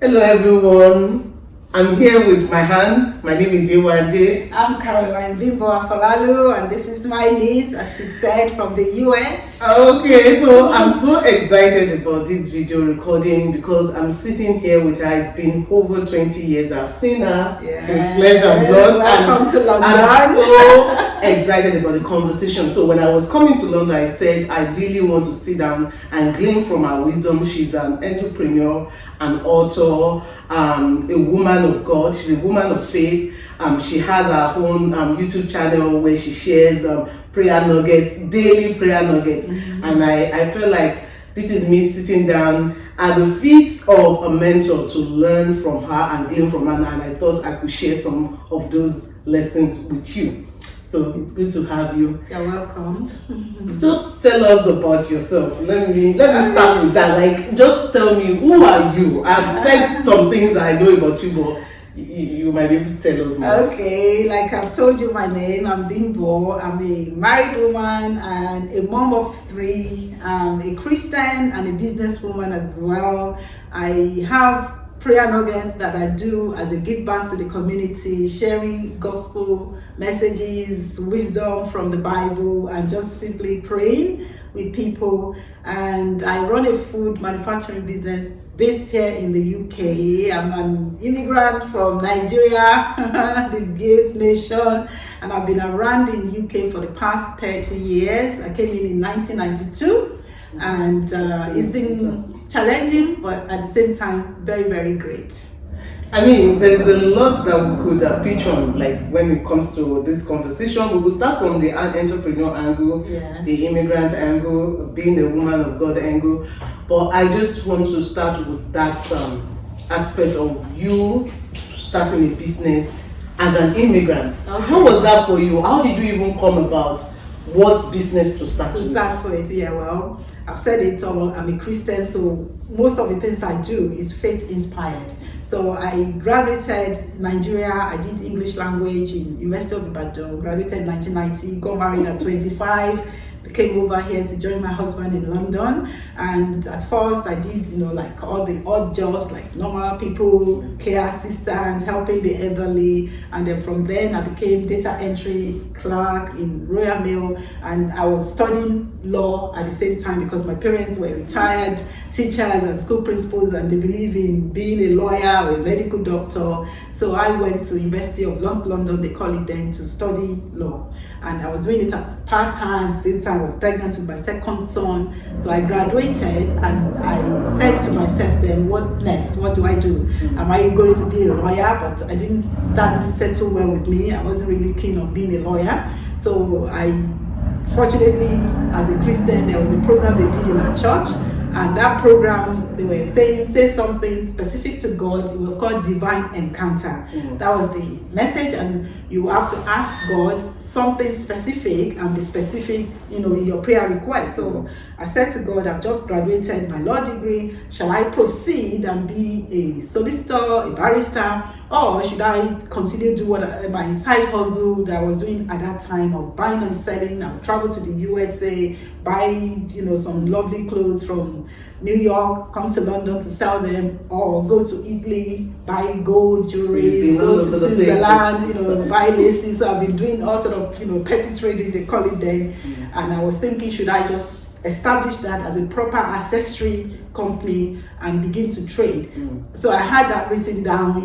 Hello everyone. I'm here with my aunt. My name is Yewande. I'm Caroline Bimbo Afolalu, and this is my niece, as she said, from the US. Okay, so I'm so excited about this video recording because I'm sitting here with her. It's been over 20 years that I've seen her in flesh and blood. Welcome to London. I'm so excited about the conversation. So when I was coming to London, I said I really want to sit down and glean from her wisdom. She's an entrepreneur, an author, a woman of God. She's a woman of faith. She has her own YouTube channel where she shares prayer nuggets, daily prayer nuggets. And I felt like this is me sitting down at the feet of a mentor to learn from her and glean from her, and I thought I could share some of those lessons with you. So it's good to have you. You're welcome. Just tell us about yourself. Let me start with that. Like, just tell me, who are you? I've said some things that I know about you, but you might be able to tell us more. Okay, like I've told you my name, I'm Bimbo. I'm a married woman and a mom of 3. I'm a Christian and a businesswoman as well. I have prayer nuggets that I do as a give back to the community, sharing gospel messages, wisdom from the Bible, and just simply praying with people. And I run a food manufacturing business based here in the UK. I'm an immigrant from Nigeria, the Gate nation, and I've been around in the UK for the past 30 years. I came in 1992, and it's been challenging, but at the same time, very, very great. I mean, there is a lot that we could pitch on, like when it comes to this conversation. We will start from the entrepreneur angle, the immigrant angle, being a woman of God angle. But I just want to start with that aspect of you starting a business as an immigrant. Okay. How was that for you? How did you even come about what business to start with? Well, I've said it all. I'm a Christian, so most of the things I do is faith inspired. So I graduated Nigeria. I did English language in University of Ibadan. Graduated in 1990. Got married at 25. Came over here to join my husband in London, and at first I did, like all the odd jobs, like normal people, care assistant, helping the elderly, and then from then I became data entry clerk in Royal Mail, and I was studying law at the same time because my parents were retired teachers and school principals, and they believe in being a lawyer or a medical doctor. So I went to University of London, they call it then, to study law. And I was doing it at part-time since I was pregnant with my second son. So I graduated, and I said to myself then, what next? What do I do? Am I going to be a lawyer? But that didn't settle well with me. I wasn't really keen on being a lawyer. So fortunately, as a Christian, there was a program they did in our church. And that program, they were saying, say something specific to God. It was called Divine Encounter. That was the message, and you have to ask God something specific and be specific, in your prayer request. So I said to God, I've just graduated my law degree. Shall I proceed and be a solicitor, a barrister, or should I continue to do my side hustle that I was doing at that time of buying and selling? I would travel to the USA, buy, some lovely clothes from New York, come to London to sell them, or go to Italy, buy gold jewelry, go to Switzerland, buy laces. So I've been doing all sort of, petty trading, they call it then. And I was thinking, should I just establish that as a proper accessory company and begin to trade? So I had that written down,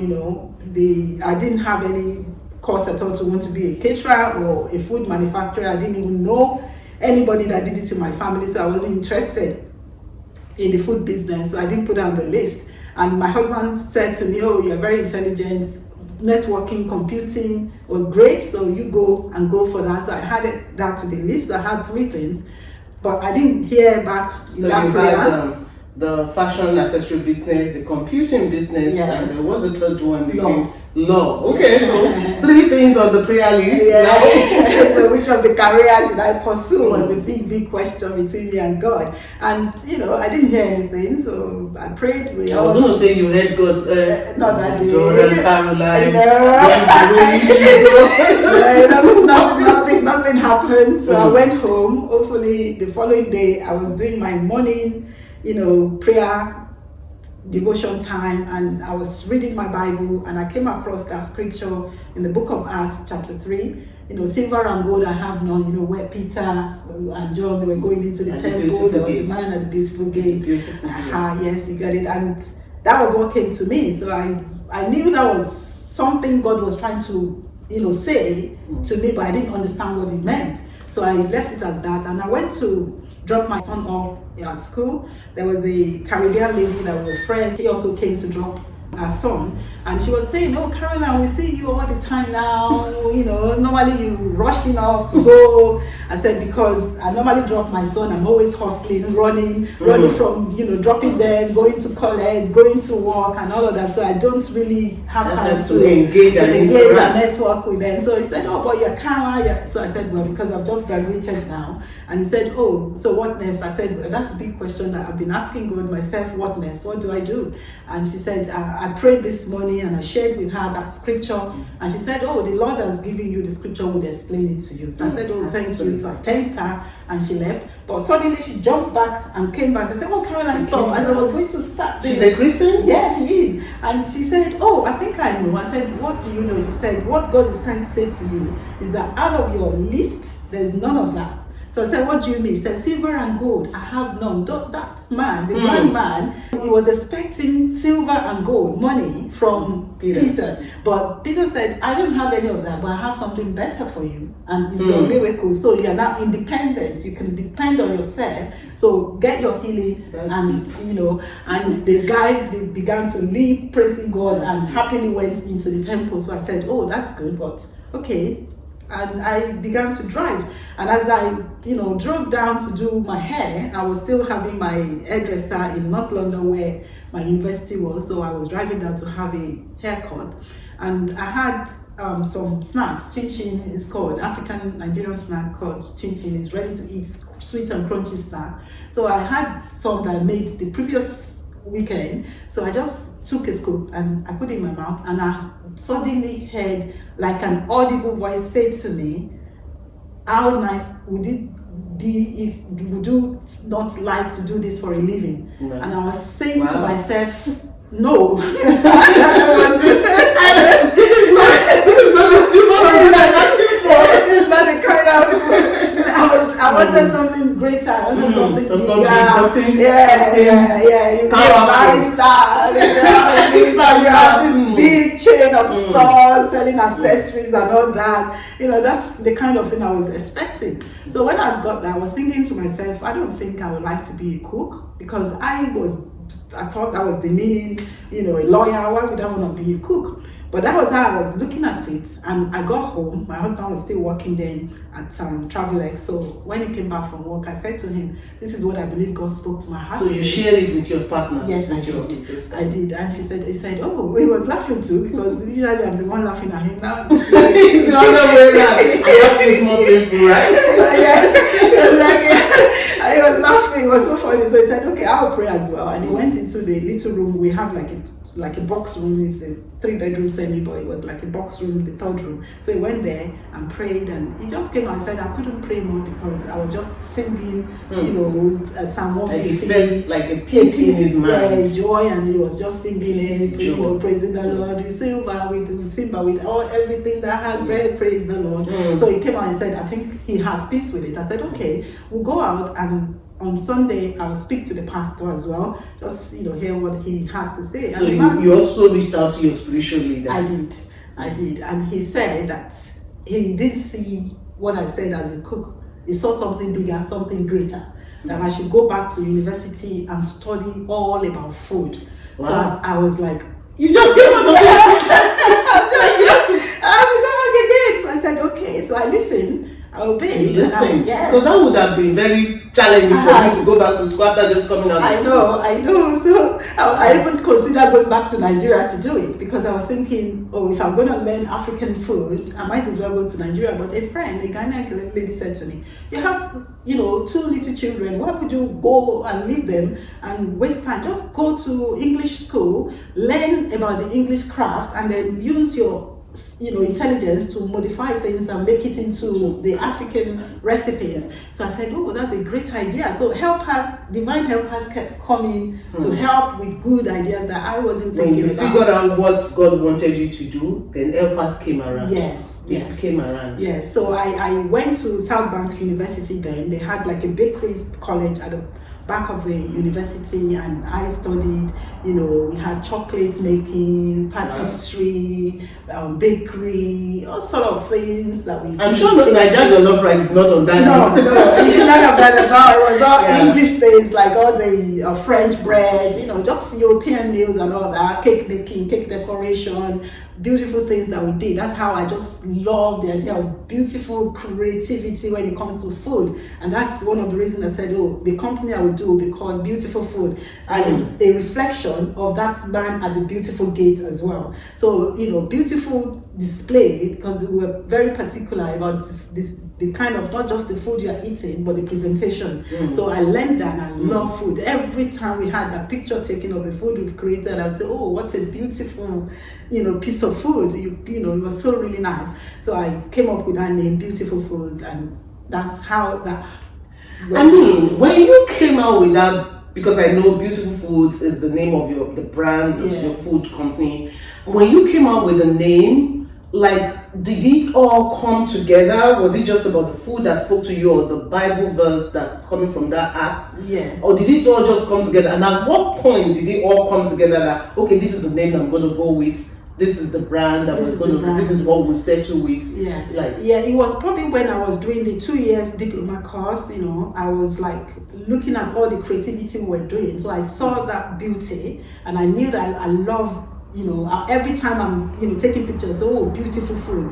I didn't have any course at all to want to be a caterer or a food manufacturer. I didn't even know anybody that did this in my family, so I wasn't interested in the food business, so I didn't put it on the list. And my husband said to me, oh, you're very intelligent, networking, computing was great, so you go for that. So I added that to the list. So I had 3 things, but I didn't hear back in that prayer. Had, the fashion accessory business, the computing business, and what's the third one again? Law. Okay, so 3 things on the prayer list. So which of the careers should I pursue was a big question between me and God. And I didn't hear anything, so I prayed. I was going to say you heard God's not that day. Caroline. Nothing happened. So I went home. Hopefully the following day I was doing my morning, prayer devotion time, and I was reading my Bible, and I came across that scripture in the book of Acts chapter 3. Silver and gold I have none, where Peter and John, they were going into the temple, there was a man at the beautiful gate. Yes, you got it. And that was what came to me. So I knew that was something God was trying to, say to me, but I didn't understand what it meant. So I left it as that, and I went to drop my son off at school. There was a Caribbean lady that was a friend. He also came to drop her son, and she was saying, "Oh, Caroline, we see you all the time now. Normally you rushing off to go." I said, because I normally drop my son. I'm always hustling, running from dropping them, going to college, going to work, and all of that. So I don't really have time to engage and network with them. So he said, "Oh, but you're Kara." So I said, "Well, because I've just graduated now." And he said, "Oh, so what next?" I said, "Well, that's the big question that I've been asking God myself. What next? What do I do?" And she said, I prayed this morning and I shared with her that scripture, and she said, "Oh, the Lord has given you the scripture, would explain it to you." So I said, "Oh, thank you." So I thanked her and she left, but suddenly she jumped back and came back and said, "Oh, Caroline, stop." As I was going to start. She's a Christian? Yeah, she is. And she said, "Oh, I think I know." I said, "What do you know?" She said, "What God is trying to say to you is that out of your list, there's none of that." So I said, "What do you mean?" He said, "Silver and gold, I have none." That man, the blind man, he was expecting silver and gold, money from Peter. But Peter said, "I don't have any of that, but I have something better for you. And it's your miracle. So you are now independent. You can depend on yourself. So get your healing." And the guy, they began to leave praising God and happily went into the temple. So I said, "Oh, that's good, but okay." And I began to drive, and as I drove down to do my hair, I was still having my hairdresser in North London where my university was, so I was driving down to have a haircut, and I had some snacks. Chin-chin is called African Nigerian snack called chin-chin. Is ready to eat, sweet and crunchy snack. So I had some that I made the previous weekend, so I just took a scoop and I put it in my mouth, and I suddenly heard like an audible voice say to me, "How nice would it be if would you not like to do this for a living?" Right. And I was saying to myself, "No." This is not the silver I'm asking for. This is not the kind of I wanted something greater. I wanted something bigger. Yeah. You buy stars. You have this big chain of stores selling accessories and all that. That's the kind of thing I was expecting. So when I got that, I was thinking to myself, I don't think I would like to be a cook, because I thought that was the meaning. A lawyer. Why would I want to be a cook? But that was how I was looking at it. And I got home. My husband was still working then at Travel. So when he came back from work, I said to him, "This is what I believe God spoke to my heart." So you shared it with your partner? Yes, I did. And he said, "Oh," he was laughing too, because usually I'm the one laughing at him now. It's the other way around. I have things more painful, right? He was laughing. It was so funny. So he said, "Okay, I'll pray as well." And he went into the little room. We have like a box room. It's a 3-bedroom semi, but it was like a box room, the third room. So he went there and prayed, and he just came and said, "I couldn't pray more because I was just singing, Psalm 150. Like it felt like a peace in his mind. Joy, and he was just singing it, praising the Lord, with silver, with all everything that has bread, praise the Lord." So he came out and said, "I think he has peace with it." I said, "Okay, we'll go out, and on Sunday I'll speak to the pastor as well, just hear what he has to say." So you also reached out to your spiritual leader? I did, and he said that he did see what I said as a cook. He saw something bigger, something greater, that I should go back to university and study all about food. Wow. So I was like, "You just gave up." I have to go back again. So I said, "Okay." So I listened. I obeyed. Listen, because that would have been very challenging for me to go back to school after just coming out of school. I know. So I even considered going back to Nigeria to do it, because I was thinking, if I'm going to learn African food, I might as well go to Nigeria. But a friend, a Ghanaian lady, said to me, "You have, 2 little children. Why would you go and leave them and waste time? Just go to English school, learn about the English craft, and then use your intelligence to modify things and make it into the African recipes. So I said, oh, that's a great idea. So divine helpers kept coming to help with good ideas that I wasn't thinking about. When you figured out what God wanted you to do, then helpers came around. Yes. Came around. Yes. So I went to South Bank University then. They had like a bakery college at the back of the university, and I studied, we had chocolate making, patisserie, bakery, all sort of things that we I'm sure Naija Jollof rice is not on that list. No, it's none of that at all. It was all English things, like all the French bread, just European meals and all that, cake making, cake decoration, beautiful things that we did. That's how I just love the idea of beautiful creativity when it comes to food. And that's one of the reasons I said, oh, the company I would do will be called Beautiful Food. And it's a reflection of that man at the beautiful gate as well. So, beautiful display, because we were very particular about the kind of, not just the food you're eating, but the presentation. So I learned that, and I love food. Every time we had a picture taken of the food we've created, I'd say, oh, what a beautiful, piece of food. It was so really nice. So I came up with that name, Beautiful Foods, and that's how that. I mean, when you came out with that, because I know Beautiful Foods is the name of the brand of your food company. When you came out with the name, did it all come together? Was it just about the food that spoke to you, or the Bible verse that's coming from that act? Yeah. Or did it all just come together? And at what point did it all come together that, okay, this is the name I'm going to go with, this is the brand that this is what we'll settle with? It was probably when I was doing the 2 years diploma course, I was looking at all the creativity we were doing. So I saw that beauty, and I knew that I love, every time I'm, taking pictures, oh, beautiful food.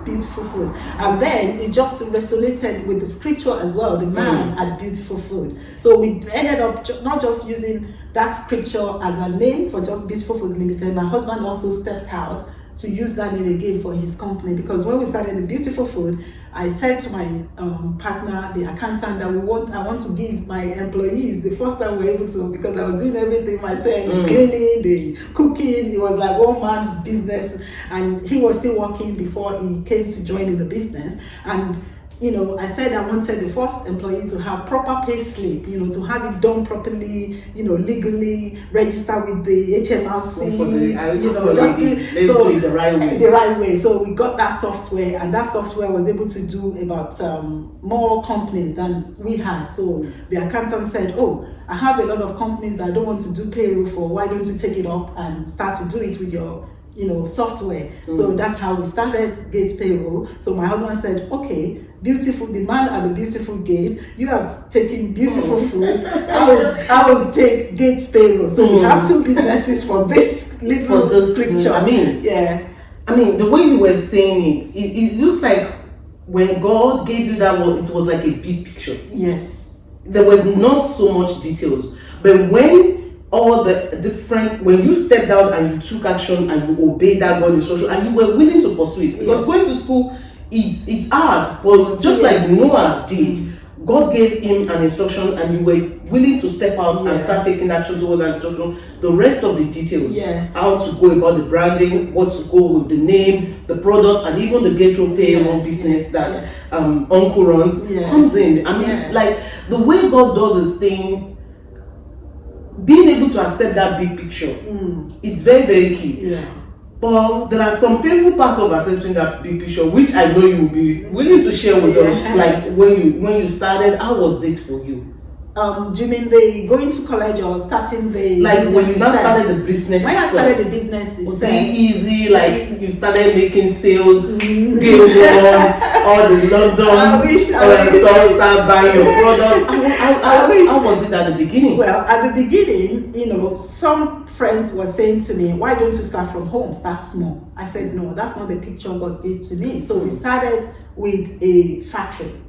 And then it just resonated with the scripture as well, the man at Beautiful Food. So we ended up not just using that scripture as a name for just Beautiful Foods Limited. My husband also stepped out to use that name again for his company, because when we started the Beautiful Food, I said to my partner, the accountant, that I want to give my employees, the first time we were able to, because I was doing everything myself, cleaning, the cooking. It was like one man business, and he was still working before he came to join in the business. And I said I wanted the first employee to have proper pay slip, to have it done properly, legally, register with the HMRC, do it the right way. The right way. So we got that software, and that software was able to do about more companies than we had. So the accountant said, oh, I have a lot of companies that I don't want to do payroll for. Why don't you take it up and start to do it with your software? So that's how we started Gate Payroll. So my husband said, okay, beautiful, the man at the beautiful gate, you have taken Beautiful Food, I will take Gate Payroll. So we have two businesses for this little scripture. I mean, the way you were saying it looks like when God gave you that word, it was like a big picture. Yes. There were not so much details, but when when you stepped out and you took action and you obeyed that God instruction and you were willing to pursue it, because going to school it's hard, but just like Noah did, God gave him an instruction and you were willing to step out and start taking action towards that instruction. The rest of the details, how to go about the branding, what to go with the name, the product, and even the gateway payroll business that Uncle runs comes in. I mean, the way God does his things, being able to accept that big picture, it's very, very key. But there are some painful parts of accepting that big picture, which I know you will be willing to share with us. Like when you started, how was it for you? Do you mean the going to college or starting the when you now started the business? When I started the business, was it easy? Like you started making sales, day one, all the London stores start buying your product. How was it at the beginning? Well, at the beginning, some friends were saying to me, why don't you start from home, start small? I said, no, that's not the picture God gave to me. So we started with a factory.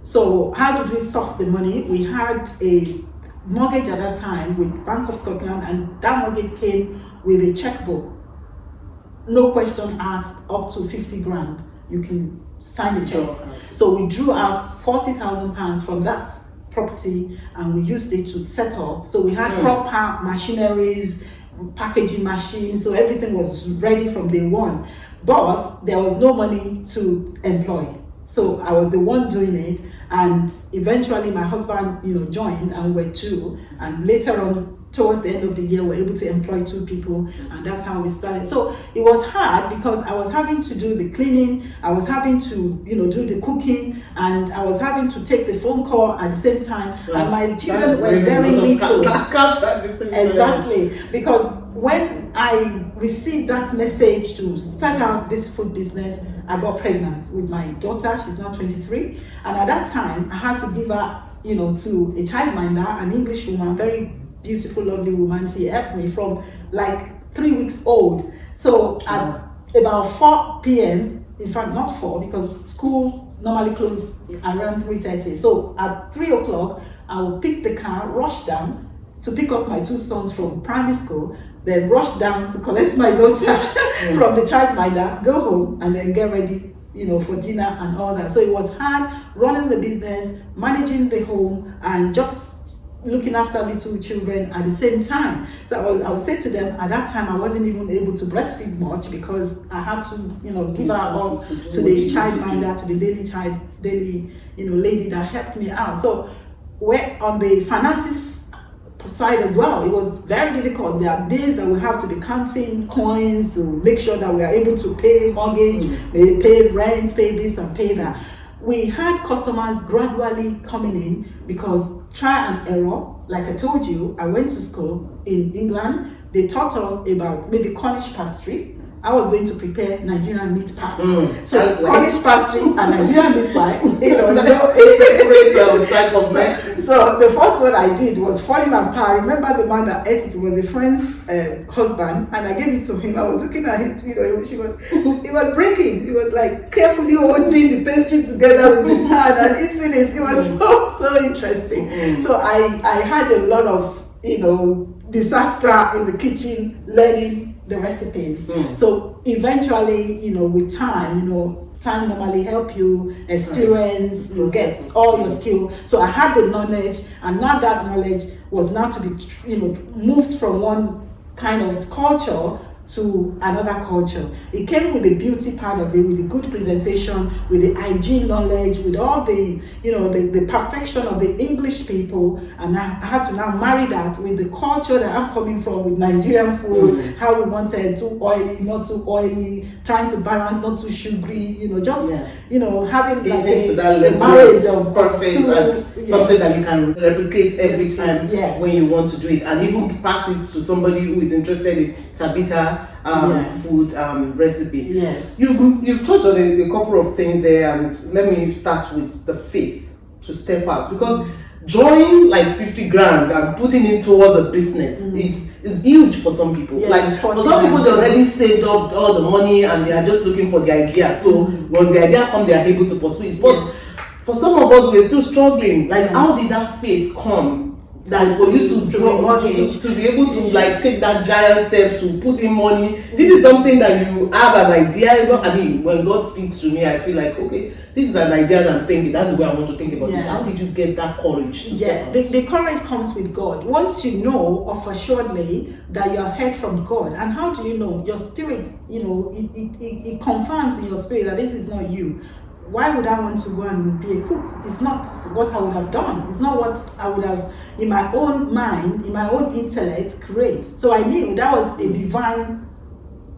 So how did we source the money? We had a mortgage at that time with Bank of Scotland, and that mortgage came with a checkbook. No question asked, up to 50 grand. You can sign the check. So we drew out £40,000 from that property and we used it to set up. So we had proper machineries, packaging machine, so everything was ready from day one. But there was no money to employ. So I was the one doing it, and eventually my husband, joined, and we were two. And later on, towards the end of the year, we were able to employ 2 people, and that's how we started. So it was hard because I was having to do the cleaning, I was having to, do the cooking, and I was having to take the phone call at the same time. Wow. And my children were very little. Exactly, because when I received that message to start out this food business, I got pregnant with my daughter. She's now 23, and at that time I had to give her, to a childminder, an English woman, very beautiful, lovely woman. She helped me from like 3 weeks old. So at about 4 p.m., in fact not 4 because school normally closes around 3:30. So at 3 o'clock, I will pick the car, rush down to pick up my 2 sons from primary school, then rush down to collect my daughter from the childminder, go home, and then get ready, for dinner and all that. So it was hard running the business, managing the home, and just looking after little children at the same time. So I would say to them, at that time I wasn't even able to breastfeed much because I had to, give her up to the childminder, to the daily lady that helped me out. So we're on the finances side as well. It was very difficult. There are days that we have to be counting coins to make sure that we are able to pay mortgage, pay rent, pay this and pay that. We had customers gradually coming in because try and error. Like I told you, I went to school in England. They taught us about maybe Cornish pastry. I was going to prepare Nigerian meat pie. So Cornish pastry and Nigerian meat pie, type of man. So the first one I did was foil and pie. I remember the man that ate it was a friend's husband, and I gave it to him. I was looking at him, it was breaking. He was like carefully holding the pastry together with his hand and eating it. It was so interesting. So I had a lot of disaster in the kitchen learning the recipes. So eventually, with time, time normally help you experience, you get all your skill. So I had the knowledge, and now that knowledge was now to be, moved from one kind of culture to another culture. It came with the beauty part of it, with the good presentation, with the hygiene knowledge, with all the, the perfection of the English people, and I had to now marry that with the culture that I'm coming from, with Nigerian food, how we wanted too oily, not too oily, trying to balance, not too sugary, having like a marriage of perfect and something that you can replicate every time when you want to do it, and even pass it to somebody who is interested in Tabitha food recipe. Yes. You've touched on a couple of things there, and let me start with the faith to step out, because drawing like 50 grand and putting it towards a business is huge for some people. Like for some people, they already saved up all the money and they are just looking for the idea. So once the idea comes, they are able to pursue it. But for some of us, we're still struggling. Like, how did that faith come? That for you to draw, to be able to like take that giant step to put in money. This is something that you have an idea. I mean, when God speaks to me, I feel like, okay, this is an idea that I'm thinking. That's the way I want to think about it. How did you get that courage to step out? The courage comes with God. Once you know of assuredly that you have heard from God, and how do you know? Your spirit, it confirms in your spirit that this is not you. Why would I want to go and be a cook? It's not what I would have done. It's not what I would have, in my own mind, in my own intellect, create. So I knew that was a divine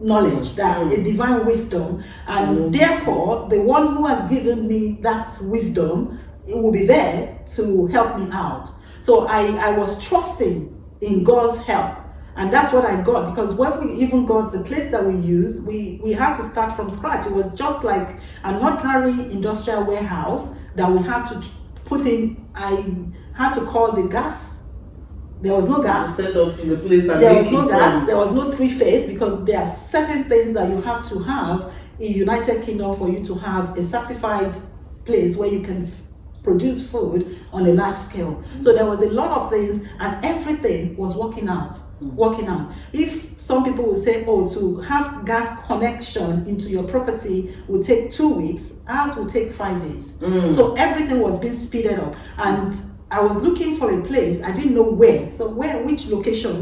knowledge, that a divine wisdom, and therefore the one who has given me that wisdom, it will be there to help me out. So I was trusting in God's help. And that's what I got, because when we even got the place that we use, we had to start from scratch. It was just like an ordinary industrial warehouse that we had to put in. I had to call the gas. There was no gas. Set up in the place and there was no gas. There was no 3-phase, because there are certain things that you have to have in United Kingdom for you to have a certified place where you can produce food on a large scale. So there was a lot of things, and everything was working out. If some people will say, to have gas connection into your property will take 2 weeks, ours will take 5 days. So everything was being speeded up, and I was looking for a place. I didn't know where. So which location?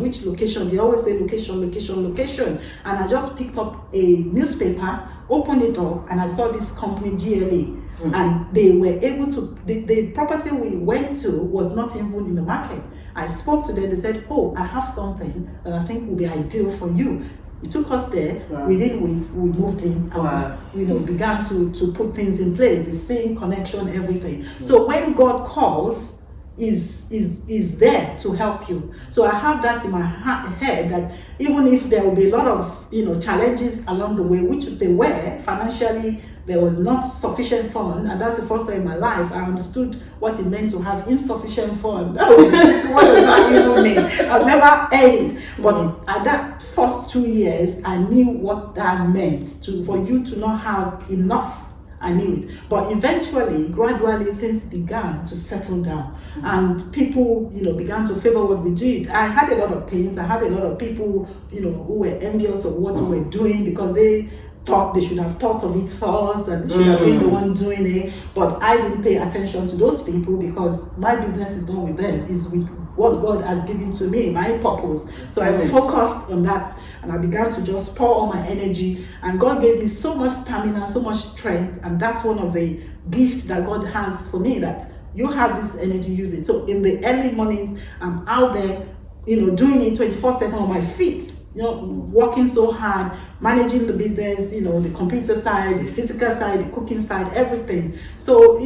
They always say location. And I just picked up a newspaper, opened it up, and I saw this company, GLA. And they were able to, the property we went to was not even in the market. I spoke to them, they said, oh, I have something that I think will be ideal for you. It took us there. Wow. Within weeks, we moved in and we, began to put things in place, the same connection, everything. So when God calls, is there to help you. So I have that in my head, that even if there will be a lot of challenges along the way, which they were financially, there was not sufficient fund, and that's the first time in my life I understood what it meant to have insufficient fund. What does that even mean? I've never heard it, but at that first 2 years, I knew what that meant for you to not have enough. I knew it, but eventually, gradually, things began to settle down, and people, began to favor what we did. I had a lot of pains. I had a lot of people, who were envious of what we were doing because they thought they should have thought of it first and should have been the one doing it. But I didn't pay attention to those people because my business is not with them. It's with what God has given to me, my purpose. So I focused on that. And I began to just pour all my energy, and God gave me so much stamina, so much strength, and that's one of the gifts that God has for me, that you have this energy, use it. So in the early mornings, I'm out there, doing it 24/7 on my feet, working so hard, managing the business, the computer side, the physical side, the cooking side, everything. So,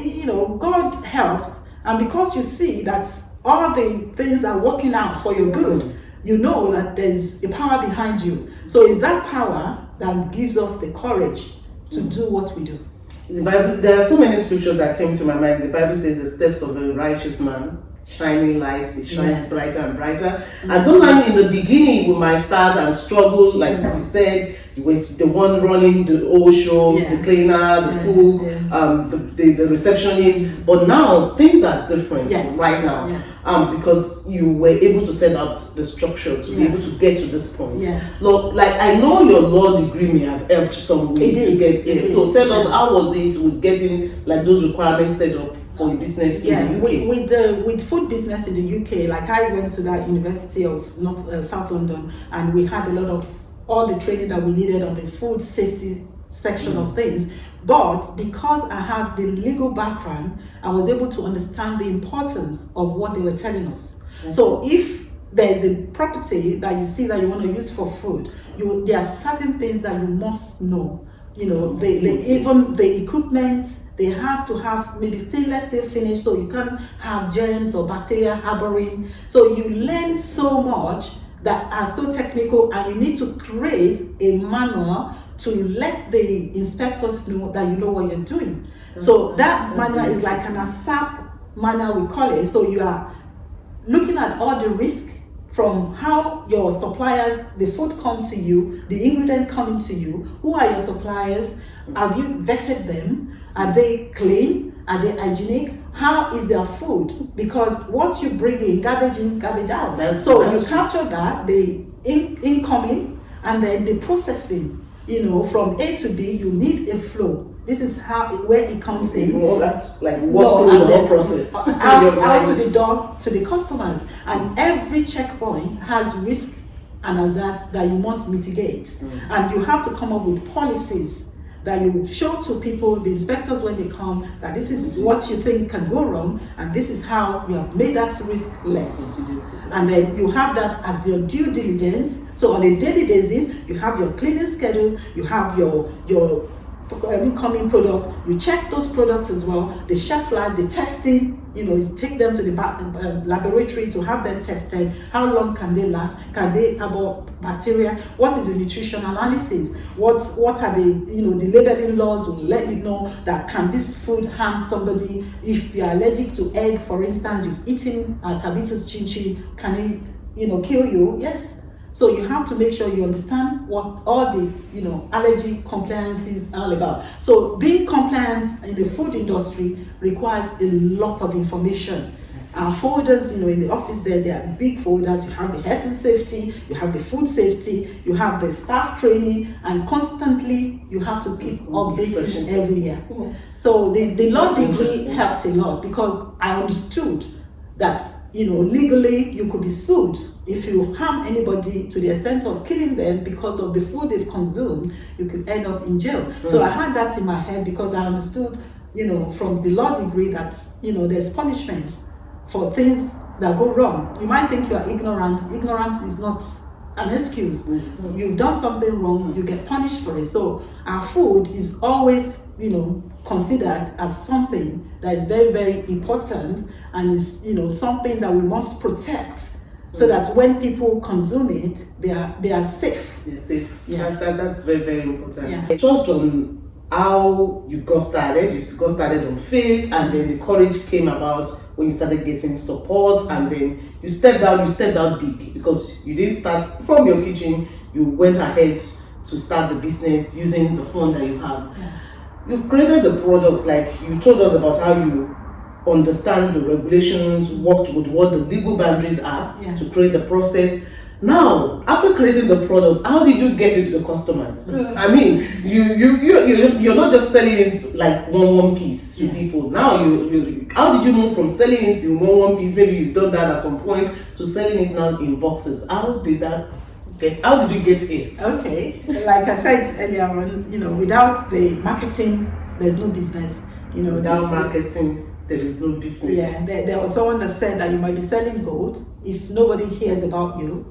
God helps, and because you see that all the things are working out for your good, you know that there's a power behind you. So it's that power that gives us the courage to do what we do. The Bible, there are so many scriptures that came to my mind. The Bible says the steps of a righteous man, shining lights, it shines brighter and brighter. And sometimes in the beginning we might start and struggle, like you said, you were the one running the whole show, the cleaner, the cook, the receptionist. But now things are different right now, because you were able to set up the structure to be able to get to this point. Look, like I know your law degree may have helped some way to get here. So tell us, how was it with getting like those requirements set up for your business in the UK? With food business in the UK, like I went to that University of South London, and we had a lot of all the training that we needed on the food safety section of things. But because I have the legal background, I was able to understand the importance of what they were telling us. So if there is a property that you see that you want to use for food, there are certain things that you must know. Even the equipment, they have to have maybe stainless steel finish, so you can't have germs or bacteria harboring. So you learn so much that are so technical, and you need to create a manual to let the inspectors know that you know what you're doing. So that manual is like an ASAP manual, we call it. So you are looking at all the risk from how your suppliers, the food come to you, the ingredient coming to you. Who are your suppliers? Have you vetted them? Are they clean? Are they hygienic? How is their food? Because what you bring in, garbage out. You capture that, the incoming, and then the processing. From A to B, you need a flow. This is where it comes in. You have to walk through the whole process. Out to the door, to the customers. And every checkpoint has risk and hazard that you must mitigate. And you have to come up with policies that you show to people, the inspectors when they come, that this is what you think can go wrong, and this is how you have made that risk less. And then you have that as your due diligence. So on a daily basis, you have your cleaning schedules, you have your incoming product, you check those products as well, the shelf life, the testing, you take them to the laboratory to have them tested. How long can they last? Can they harbor bacteria? What is the nutrition analysis? What are the the labeling laws will let you know that can this food harm somebody? If you are allergic to egg, for instance, you've eaten TabithasChinChin, can it kill you? Yes. So you have to make sure you understand what all the allergy compliances are all about. So being compliant in the food industry requires a lot of information. Our folders, in the office there are big folders. You have the health and safety, you have the food safety, you have the staff training, and constantly you have to keep updating every year. So the law degree helped a lot, because I understood that, legally you could be sued if you harm anybody to the extent of killing them because of the food they've consumed. You could end up in jail. So I had that in my head because I understood, from the law degree that, there's punishment for things that go wrong. You might think you are ignorant. Ignorance is not an excuse. You've done something wrong, you get punished for it. So our food is always, considered as something that is very, very important, and is, something that we must protect, so that when people consume it, they are safe. They're safe. Yeah. That's very, very important. Yeah. Just on how you got started. You got started on faith, and then the courage came about when you started getting support, and then you stepped out big, because you didn't start from your kitchen. You went ahead to start the business using the fund that you have. Yeah. You've created the products, like you told us about how you understand the regulations, worked with what the legal boundaries are to create the process. Now, after creating the product, how did you get it to the customers? I mean, you're not just selling it like one piece to people. Now, how did you move from selling it in one piece? Maybe you've done that at some point, to selling it now in boxes. How did you get here? Okay, like I said earlier on, without the marketing, there's no business. Without marketing, there is no business. Yeah, there was someone that said that you might be selling gold. If nobody hears about you,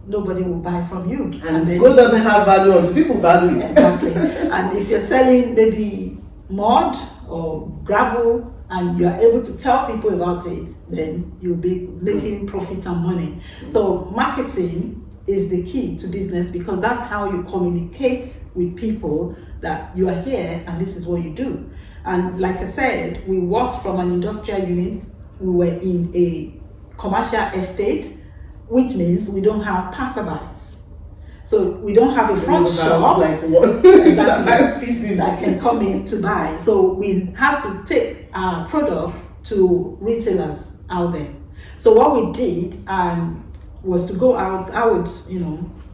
nobody will buy from you. And then, gold doesn't have value until people value it. Exactly. And if you're selling maybe mud or gravel, and you are able to tell people about it, then you'll be making profits and money. So marketing is the key to business, because that's how you communicate with people that you are here and this is what you do. And like I said, we worked from an industrial unit. We were in a commercial estate, which means we don't have passerbys. So we don't have a front shop like one that can come in to buy. So we had to take our products to retailers out there. So what we did was to go out. I would,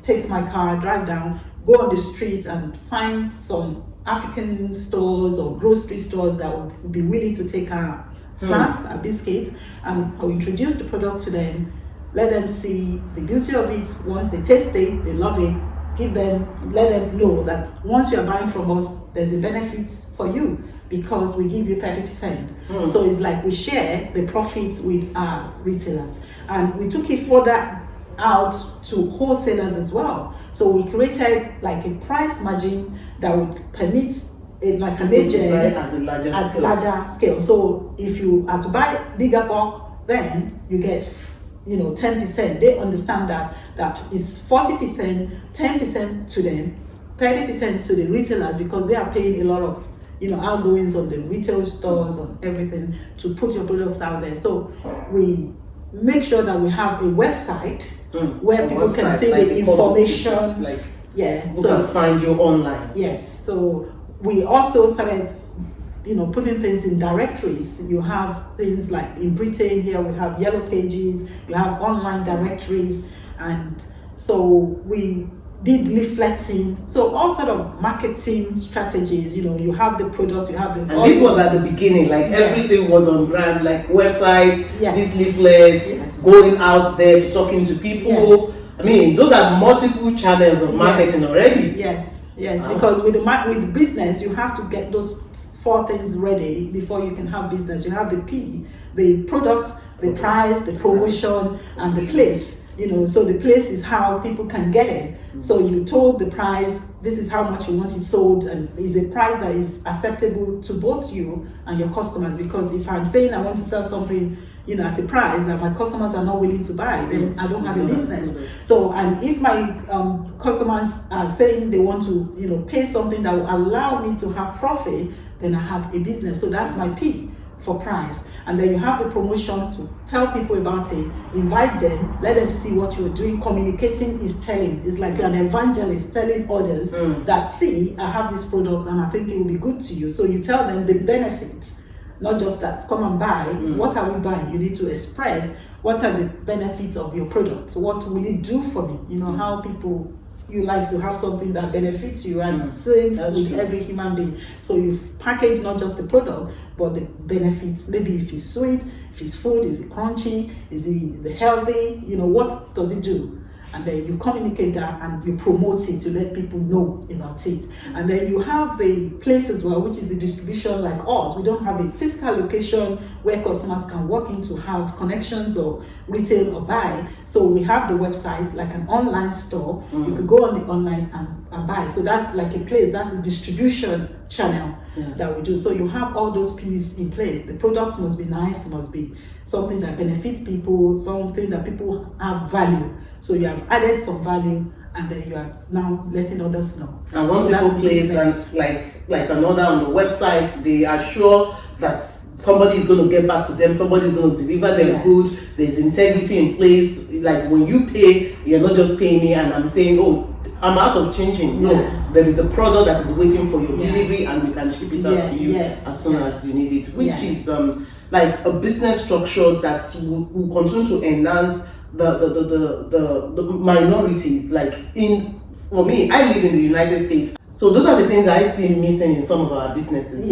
take my car, drive down, go on the street and find some African stores or grocery stores that would be willing to take our snacks, our biscuits, and I'll introduce the product to them, let them see the beauty of it. Once they taste it, they love it, let them know that once you are buying from us, there's a benefit for you, because we give you 30%. So it's like we share the profits with our retailers, and we took it further out to wholesalers as well. So we created like a price margin that would permit like an agent at the larger scale. So if you are to buy bigger bulk, then you get 10%. They understand that is 40%, 10% to them, 30% to the retailers, because they are paying a lot of outgoings on the retail stores, on everything, to put your products out there. So we make sure that we have a website where people can see the information. People can find you online. Yes. So we also started, putting things in directories. You have things like in Britain here, we have yellow pages, you have online directories, and so we did leafleting. So all sort of marketing strategies. You have the product, you have the. And this was at the beginning, everything was on brand, like websites, these leaflets, going out there to talking to people. I mean, those are multiple channels of marketing already. Yes, because with the business, you have to get those 4 things ready before you can have business. You have the P, the product, the price, the promotion, and the place. So the place is how people can get it. So you told the price, this is how much you want it sold, and is a price that is acceptable to both you and your customers. Because if I'm saying I want to sell something, at a price that my customers are not willing to buy, then I don't have a business. So, and if my customers are saying they want to, pay something that will allow me to have profit, then I have a business. So that's my P for price. And then you have the promotion to tell people about it, invite them, let them see what you're doing. Communicating is telling. It's like you're an evangelist telling others that, see, I have this product and I think it will be good to you. So you tell them the benefits, not just that, come and buy. What are we buying? You need to express what are the benefits of your product. What will it do for me? How people you like to have something that benefits you, and same with every human being. So you've packaged not just the product, but the benefits. Maybe if it's sweet, if it's food, is it crunchy, is it healthy, what does it do? And then you communicate that and you promote it to let people know about it. And then you have the place as well, which is the distribution like us. We don't have a physical location where customers can walk in to have connections or retail or buy. So we have the website, like an online store. You could go on the online and buy. So that's like a place, that's the distribution channel that we do. So you have all those pieces in place. The product must be nice, must be something that benefits people, something that people have value. So you have added some value, and then you are now letting others know. And once people place and like an order on the website, they are sure that somebody is going to get back to them, somebody is going to deliver their good. There's integrity in place. Like when you pay, you're not just paying me and I'm saying, oh, I'm out of changing. No, there is a product that is waiting for your delivery, and we can ship it out to you as soon as you need it, which is like a business structure that will continue to enhance the minorities. Like for me, I live in the United States, so those are the things I see missing in some of our businesses.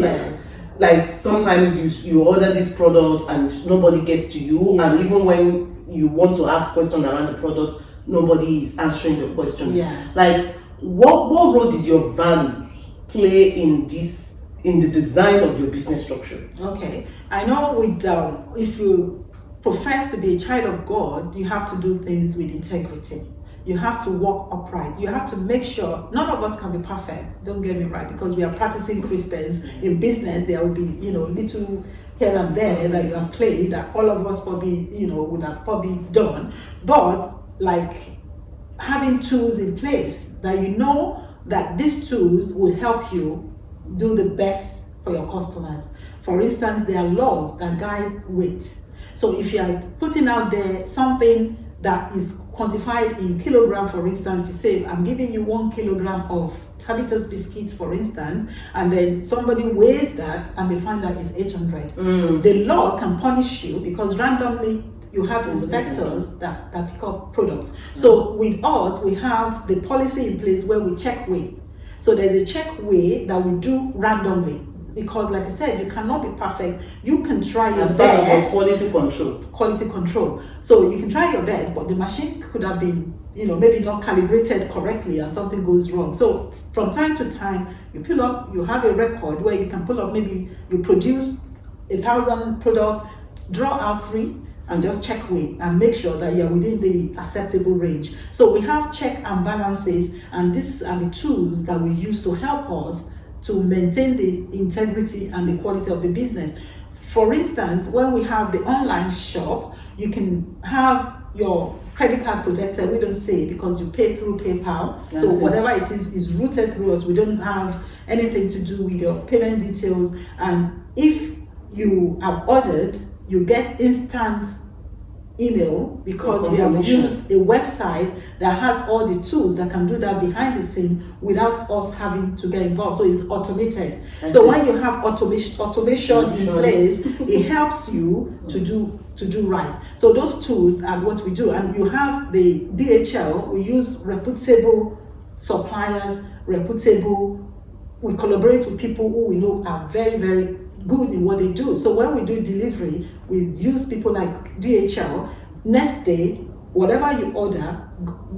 Like sometimes you order this product and nobody gets to you, and even when you want to ask questions around the product, nobody is answering the question. Like what role did your values play in the design of your business structure? Okay, I know with if you profess to be a child of God, you have to do things with integrity. You have to walk upright. You have to make sure, none of us can be perfect, don't get me right, because we are practicing Christians. In business, there will be, little here and there that you have played that all of us probably, would have probably done. But like having tools in place that that these tools will help you do the best for your customers. For instance, there are laws that guide weight. So if you are putting out there something that is quantified in kilogram, for instance, you say, I'm giving you 1 kilogram of Tabithas biscuits, for instance, and then somebody weighs that and they find that it's 800. The law can punish you because randomly you have inspectors that pick up products. So with us, we have the policy in place where we check weight. So there's a check weight that we do randomly. Because like I said, you cannot be perfect. You can try your best. As part of quality control. Quality control. So you can try your best, but the machine could have been, maybe not calibrated correctly and something goes wrong. So from time to time, you have a record where you can pull up, maybe you produce 1,000 products, draw out 3, and just check weight and make sure that you're within the acceptable range. So we have check and balances, and these are the tools that we use to help us to maintain the integrity and the quality of the business. For instance, when we have the online shop, you can have your credit card protected. We don't say because you pay through PayPal. So whatever it is routed through us. We don't have anything to do with your payment details. And if you have ordered, you get instant email because we have used a website that has all the tools that can do that behind the scene without us having to get involved. So it's automated. So when you have automation in place, it helps you to do right. So those tools are what we do. And you have the DHL. We use reputable suppliers, we collaborate with people who we know are very, very good in what they do. So when we do delivery, we use people like DHL. Next day, whatever you order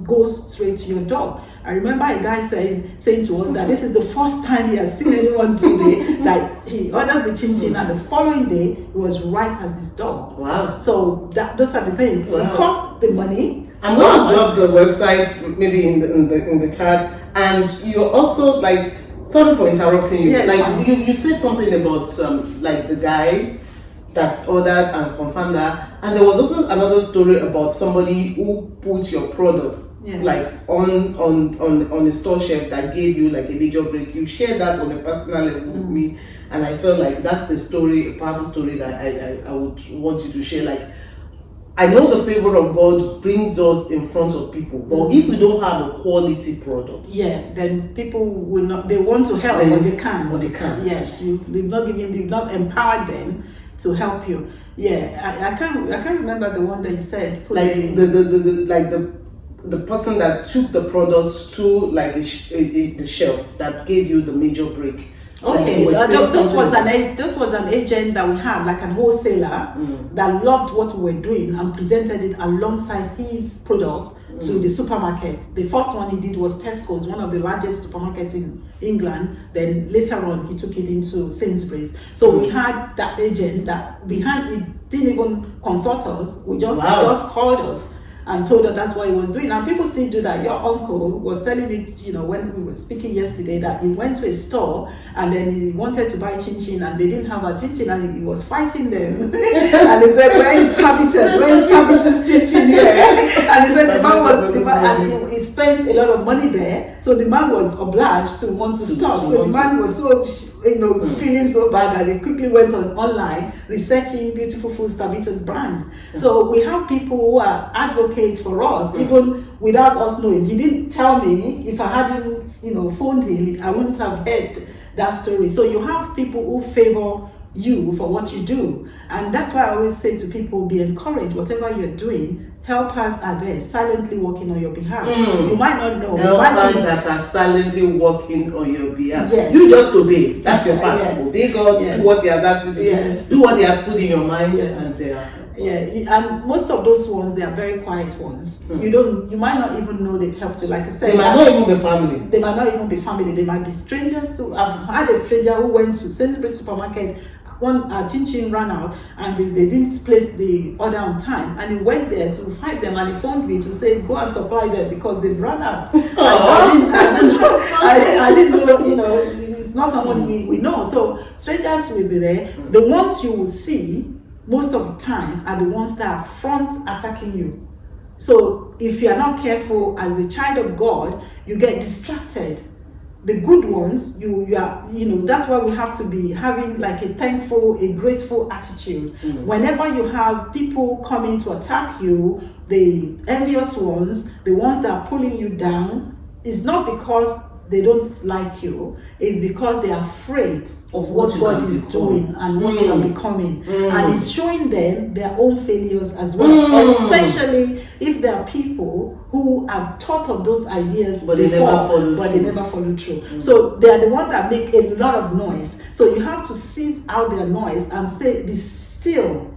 goes straight to your door. I remember a guy saying to us that this is the first time he has seen anyone do it. Like he ordered the chin-chin and the following day it was right at his door. Wow. So those are the things. Wow. It costs the money. I'm going to drop the website maybe in the chat. And you're also like, sorry for interrupting you. Yes, like you said something about like the guy that's ordered and confirmed that, and there was also another story about somebody who put your products like on a store shelf that gave you like a major break. You shared that on a personal level with me, and I felt like that's a powerful story that I would want you to share. Like, I know the favor of God brings us in front of people, but if we don't have a quality product, then people will not. They want to help, but they can't. But they can't. Yes, you've not empowered them to help you. I can't remember the one that you said. Like the the person that took the products to like the shelf that gave you the major break? Okay, like this was an agent that we had, like an wholesaler that loved what we were doing and presented it alongside his product to the supermarket. The first one he did was Tesco's, one of the largest supermarkets in England. Then later on he took it into Sainsbury's. So we had that agent that behind it didn't even consult us. We just called us and told us that's what he was doing. And people still do that. Your uncle was telling me, when we were speaking yesterday, that he went to a store and then he wanted to buy chin-chin and they didn't have a chin-chin and he was fighting them. And he said, where is Tabitha? Where is Tabitha's chin-chin here? And he said and he spent a lot of money there. So the man was obliged to want to stop. So the man was so feeling so bad that they quickly went online researching Beautifulfoods Tabitha's brand. So we have people who are advocates for us, even without us knowing. He didn't tell me. If I hadn't, phoned him, I wouldn't have heard that story. So you have people who favor you for what you do, and that's why I always say to people, be encouraged. Whatever you're doing, helpers are there silently working on your behalf. You might not know. Helpers that are silently working on your behalf. Yes. You just obey. That's your part. Yes. Obey God. Yes. Do what He has asked you to Yes. do. Do what He has put in your mind, Yes. and they are. Yeah, and most of those ones, they are very quiet ones. You might not even know they've helped you. Like I said, They might not even be family. They might not even be family. They might be strangers. So I've had a stranger who went to Sainsbury's supermarket. One chin-chin ran out and they didn't place the order on time, and he went there to find them and he phoned me to say go and supply them because they've run out. I didn't know, it's not someone we know. So strangers will be there. The ones you will see most of the time are the ones that are front attacking you. So if you are not careful as a child of God, you get distracted. The good ones, you are, that's why we have to be having like a thankful, a grateful attitude. Whenever you have people coming to attack you, the envious ones, the ones that are pulling you down, it's not because they don't like you, it's because they are afraid of what God is doing and what you are becoming. And it's showing them their own failures as well, especially if there are people who have thought of those ideas but before, they never follow through. So they are the ones that make a lot of noise. So you have to sieve out their noise and say, be still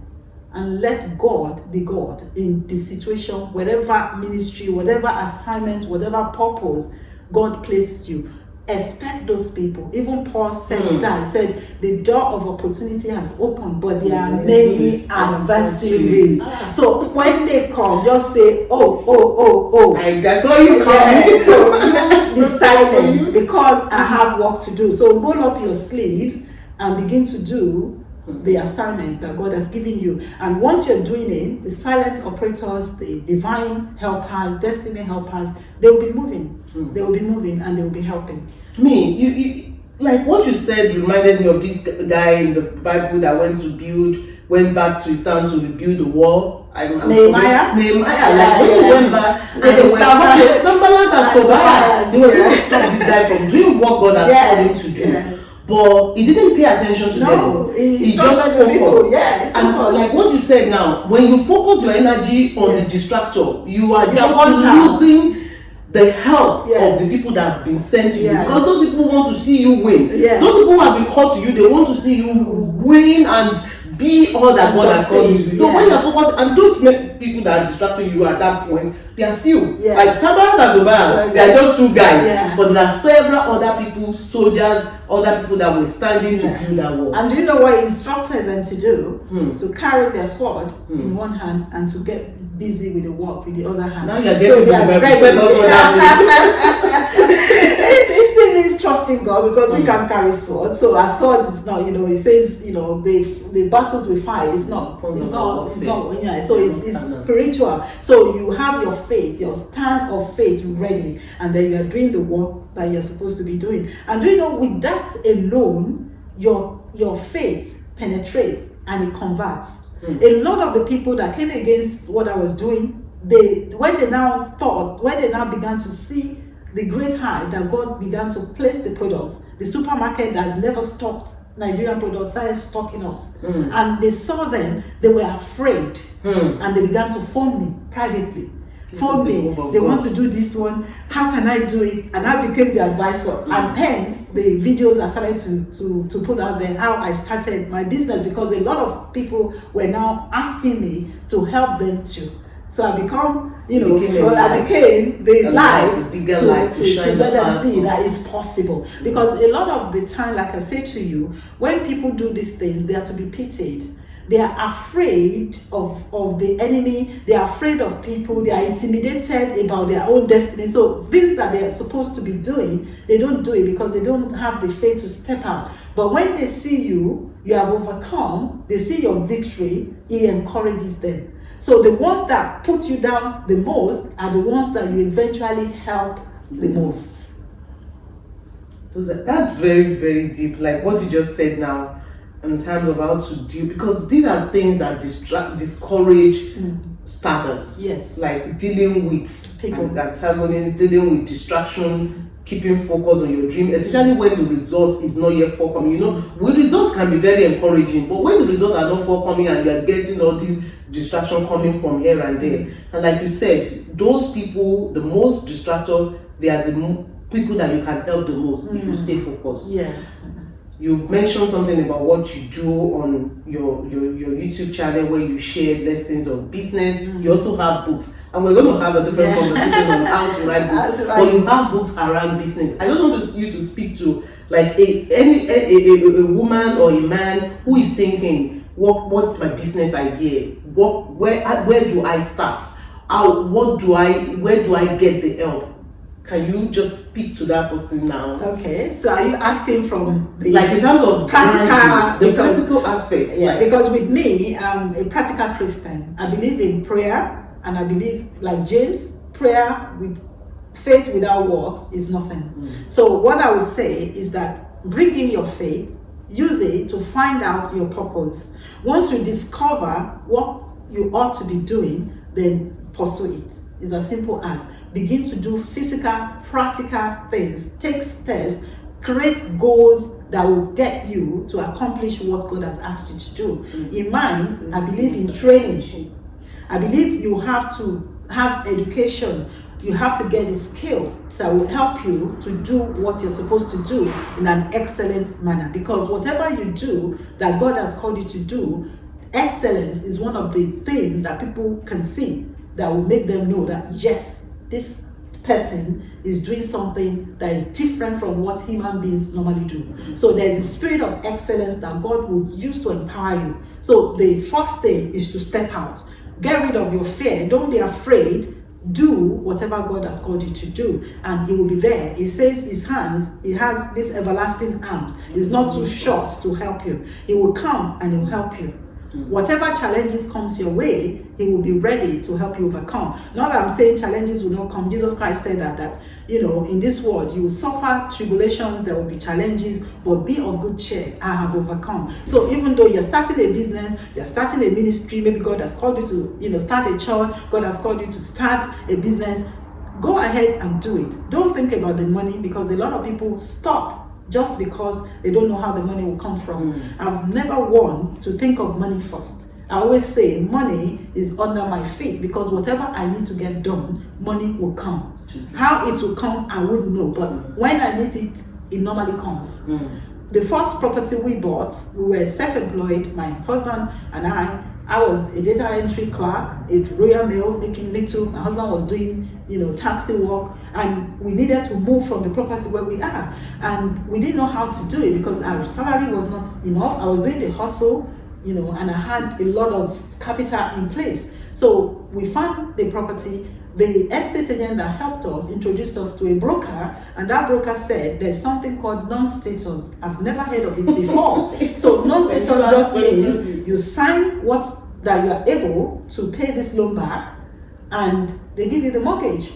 and let God be God in the situation, whatever ministry, whatever assignment, whatever purpose God placed you. Expect those people. Even Paul said that. He said the door of opportunity has opened, but there are many adversaries. So when they come, just say, oh. That's why you come. So you be silent because I have work to do. So roll up your sleeves and begin to do the assignment that God has given you. And once you're doing it, the silent operators, the divine helpers, destiny helpers, they will be moving. They will be moving and they will be helping. You like what you said reminded me of this guy in the Bible that went back to his town to rebuild the wall. Nehemiah, when he went back and they were Sanballat and Tobiah. They were going to stop this guy from doing what God had told him to do. Yes. But he didn't pay attention to them. He just focused. And like what you said now, when you focus your energy on the distractor, you are just losing the help of the people that have been sent to you, because those people want to see you win. Those people who have been called to you, they want to see you win and be all that God has called you to be. So when you're focused, and those people that are distracting you at that point, they are few. Like Sanballat and Tobiah, they are just two guys. But there are several other people, soldiers, other people that were standing to build that wall. And do you know what he instructed them to do? To carry their sword in one hand and to get busy with the work with the other hand. Now you're getting to the Bible. Tell us what that means. It still means trusting God, because we can carry swords. So our swords is not, it says, the battles we fight is not, so it's spiritual. So you have your faith, your stand of faith ready, and then you are doing the work that you're supposed to be doing. And do you know, with that alone, your faith penetrates and it converts. A lot of the people that came against what I was doing, when they now began to see the great height that God began to place the products, the supermarket that has never stocked Nigerian products started stocking us. And they saw them, they were afraid, and they began to phone me privately. phone me, they want to do this one, how can I do it? And I became the advisor. And hence the videos are starting to put out there how I started my business, because a lot of people were now asking me to help them too. So I become, I became the light to let them see that it's possible. Because a lot of the time, like I say to you, when people do these things, they are to be pitied. They are afraid of the enemy. They are afraid of people. They are intimidated about their own destiny. So things that they are supposed to be doing, they don't do it because they don't have the faith to step out. But when they see you have overcome, they see your victory, it encourages them. So the ones that put you down the most are the ones that you eventually help the most. That's very, very deep. Like what you just said now, in terms of how to deal, because these are things that discourage starters. Yes. Like dealing with people, antagonists, dealing with distraction, keeping focus on your dream, especially when the result is not yet forthcoming. The result can be very encouraging, but when the results are not forthcoming and you are getting all these distraction coming from here and there, and like you said, those people, the most distracted, they are the people that you can help the most if you stay focused. Yes. You've mentioned something about what you do on your YouTube channel, where you share lessons on business. You also have books, and we're going to have a different conversation on how to write books. But you have books around business. I just want you to speak to like a woman or a man who is thinking, what's my business idea? Where do I start? Where do I get the help? Can you just speak to that person now? Okay, so are you asking from the in terms of practical aspects? Yeah, because with me, I'm a practical Christian. I believe in prayer, and I believe, like James, prayer with faith without works is nothing. So what I would say is that bring in your faith, use it to find out your purpose. Once you discover what you ought to be doing, then pursue it. It's as simple as begin to do physical, practical things, take steps, create goals that will get you to accomplish what God has asked you to do. In mine, I believe in training. I believe you have to have education. You have to get a skill that will help you to do what you're supposed to do in an excellent manner. Because whatever you do that God has called you to do, excellence is one of the things that people can see that will make them know that yes, this person is doing something that is different from what human beings normally do. So there's a spirit of excellence that God will use to empower you. So the first thing is to step out. Get rid of your fear. Don't be afraid. Do whatever God has called you to do, and He will be there. He says His hands, He has these everlasting arms. He's not too short to help you. He will come and He will help you. Whatever challenges comes your way, He will be ready to help you overcome. Not that I'm saying challenges will not come. Jesus Christ said that in this world you will suffer tribulations, there will be challenges, but be of good cheer. I have overcome. So even though you're starting a business, you're starting a ministry, maybe God has called you to start a church, God has called you to start a business, go ahead and do it. Don't think about the money, because a lot of people stop just because they don't know how the money will come from. I've never wanted to think of money first. I always say money is under my feet, because whatever I need to get done, money will come. How it will come, I wouldn't know, but when I need it, it normally comes. The first property we bought, we were self-employed, my husband and I was a data entry clerk at Royal Mail, making little. My husband was doing, taxi work, and we needed to move from the property where we are. And we didn't know how to do it because our salary was not enough. I was doing the hustle, and I had a lot of capital in place. So we found the property. The estate agent that helped us introduced us to a broker, and that broker said there's something called non-status. I've never heard of it before. So non-status just means you sign that you are able to pay this loan back, and they give you the mortgage.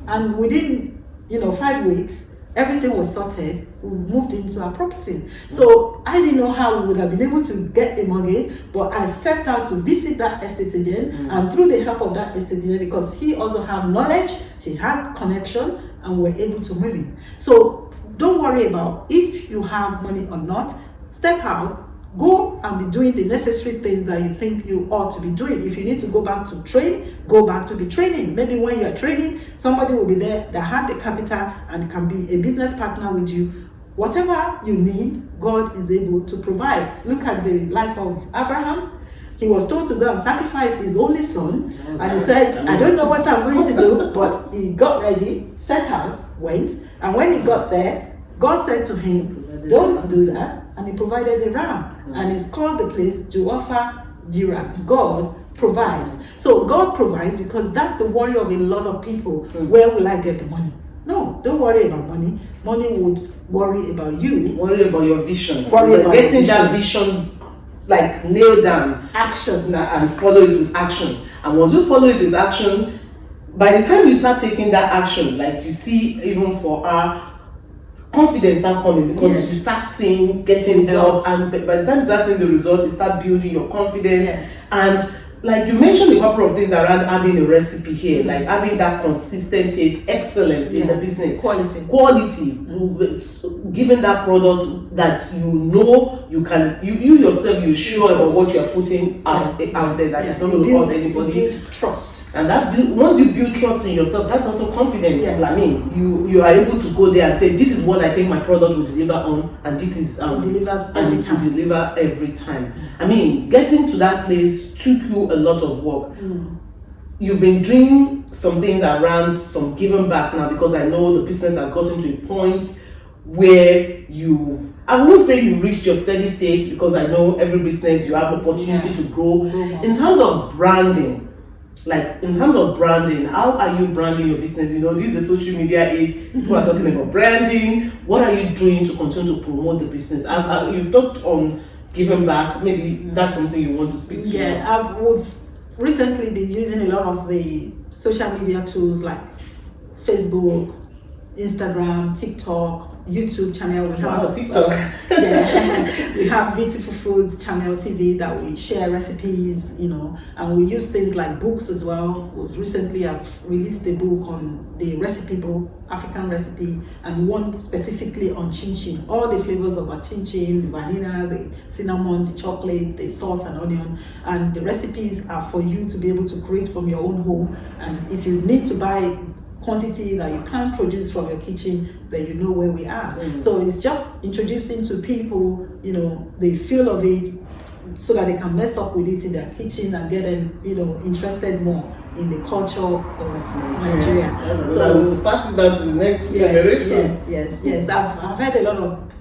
And within 5 weeks, everything was sorted. We moved into our property. So I didn't know how we would have been able to get a mortgage, but I stepped out to visit that estate agent, and through the help of that estate agent, because he also had knowledge, she had connection, and we were able to move in. So don't worry about if you have money or not. Step out, go and be doing the necessary things that you think you ought to be doing. If you need to go back to train, go back to the training. Maybe when you're training, somebody will be there that have the capital and can be a business partner with you. Whatever you need, God is able to provide. Look at the life of Abraham. He was told to go and sacrifice his only son, and he said, I don't know what I'm going to do, but he got ready, set out, went, and when he got there, God said to him, don't do that, and he provided a ram, and he's called the place Beautifulfoods. God provides. So God provides, because that's the worry of a lot of people. Where will I get the money? No, don't worry about money. Money would worry about you. Worry about your vision. Worry about getting that vision like nailed down, action, and follow it with action. And once you follow it with action, by the time you start taking that action, like you see, even for our confidence start coming, because you start seeing getting help, and by the time you start seeing the result, you start building your confidence. And like you mentioned a couple of things around having a recipe here, like having that consistent taste, excellence in the business, quality, giving that product that you know you can, you yourself, you're sure about what you're putting out there, that is not going to hurt anybody. Trust. And that once you build trust in yourself, that's also confidence. I mean, you are able to go there and say, this is what I think my product will deliver on, and this is it will deliver every time. I mean, getting to that place took you a lot of work. You've been doing some things around some giving back now, because I know the business has gotten to a point where I won't say you've reached your steady state, because I know every business you have opportunity to grow. In terms of branding, how are you branding your business? You know, this is a social media age. People are talking about branding. What are you doing to continue to promote the business? You've talked on giving back. Maybe that's something you want to speak to. I've recently been using a lot of the social media tools like Facebook, Instagram, TikTok, YouTube channel. We have TikTok. We have Beautifulfoods channel TV that we share recipes, you know, and we use things like books as well. Recently I've released a book on the recipe book, African recipe, and one specifically on chin-chin, all the flavors of our chin-chin, vanilla, the cinnamon, the chocolate, the salt and onion, and the recipes are for you to be able to create from your own home. And if you need to buy quantity that you can't produce from your kitchen, then you know where we are. So it's just introducing to people, you know, the feel of it, so that they can mess up with it in their kitchen and get them, you know, interested more in the culture of Nigeria. So to pass it down to the next generation. Yes. I've had a lot of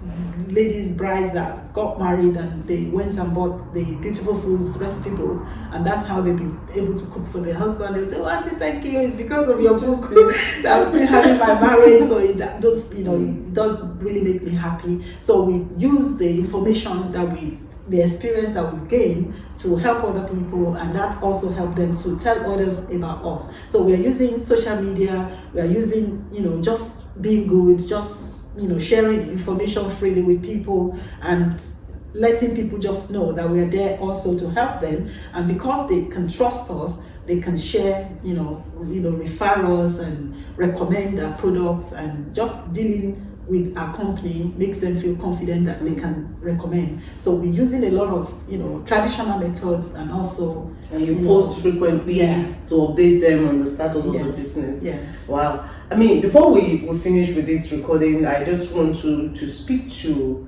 ladies, brides that got married and they went and bought the Beautifulfoods recipe book, and that's how they've been able to cook for their husband. They say, "Oh, Auntie, thank you. It's because of your book that I'm still having my marriage." So it does, you know, it does really make me happy. So we use the information that the experience that we've gained to help other people, and that also help them to tell others about us. So we are using social media. We are using, you know, just being good, just, you know, sharing information freely with people and letting people just know that we are there also to help them. And because they can trust us, they can share, you know, refer us and recommend our products, and just dealing with our company makes them feel confident that they can recommend. So we're using a lot of, you know, traditional methods, and also you post frequently to update them on the status of the business. Wow. I mean, before we finish with this recording, I just want to speak to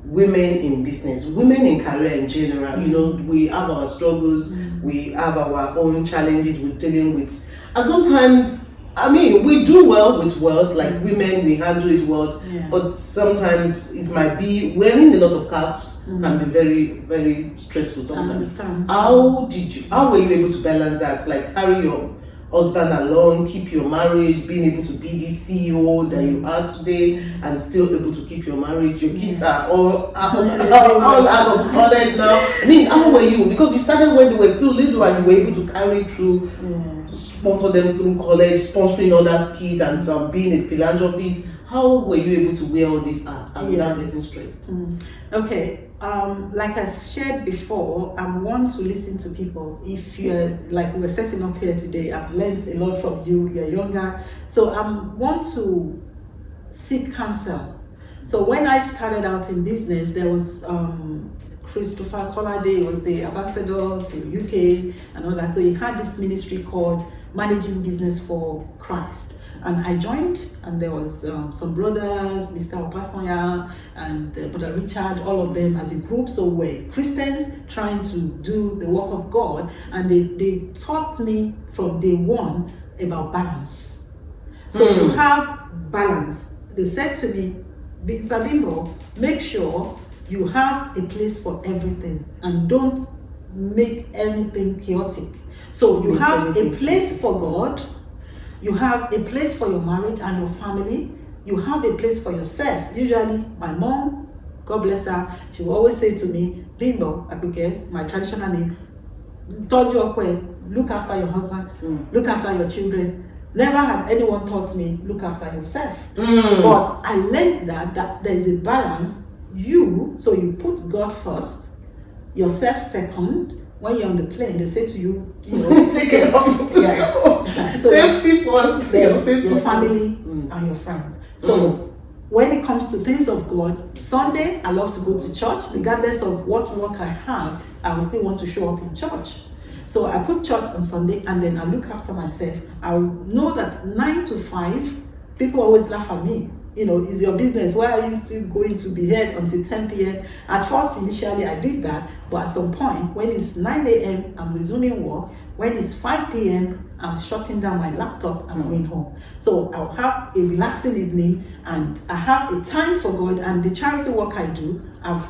women in business, women in career in general. You know, we have our struggles, we have our own challenges we're dealing with, and sometimes, I mean, we do well with wealth, like women, we handle it well, but sometimes it might be wearing a lot of caps can be very, very stressful sometimes. How were you able to balance that? Like, carry your husband along, keep your marriage, being able to be the CEO that you are today, and still able to keep your marriage. Your kids are all out of college now. I mean, how were you? Because you started when they were still little, and you were able to carry through, sponsor them through college, sponsoring other kids, and being a philanthropist. How were you able to wear all these hats and without getting stressed? Okay. Like I shared before, I want to listen to people. If you're, like we're setting up here today, I've learned a lot from you, you're younger. So I want to seek counsel. So when I started out in business, there was Christopher Colade was the ambassador to UK and all that. So he had this ministry called Managing Business for Christ. And I joined, and there was some brothers, Mr. Opasonya and Brother Richard, all of them as a group. So we're Christians trying to do the work of God, and they taught me from day one about balance. So you have balance. They said to me, Mr. Bimbo, make sure you have a place for everything and don't make anything chaotic. So you have a place for God, you have a place for your marriage and your family, you have a place for yourself. Usually my mom, God bless her, she will always say to me, Bimbo, Abike, my traditional name, look after your husband, look after your children. Never had anyone taught me, look after yourself. But I learned that there is a balance. So you put God first, yourself second. When you're on the plane, they say to you, take it off. So safety first, your family and your friends. So when it comes to things of God, Sunday, I love to go to church. Regardless of what work I have, I will still want to show up in church. So I put church on Sunday, and then I look after myself. I know that 9 to 5, people always laugh at me. It's your business. Why are you still going to be here until 10 p.m.? At first, initially, I did that. But at some point, when it's 9 a.m., I'm resuming work. When it's 5 p.m., I'm shutting down my laptop and going home. So I'll have a relaxing evening, and I have a time for God. And the charity work I do, I've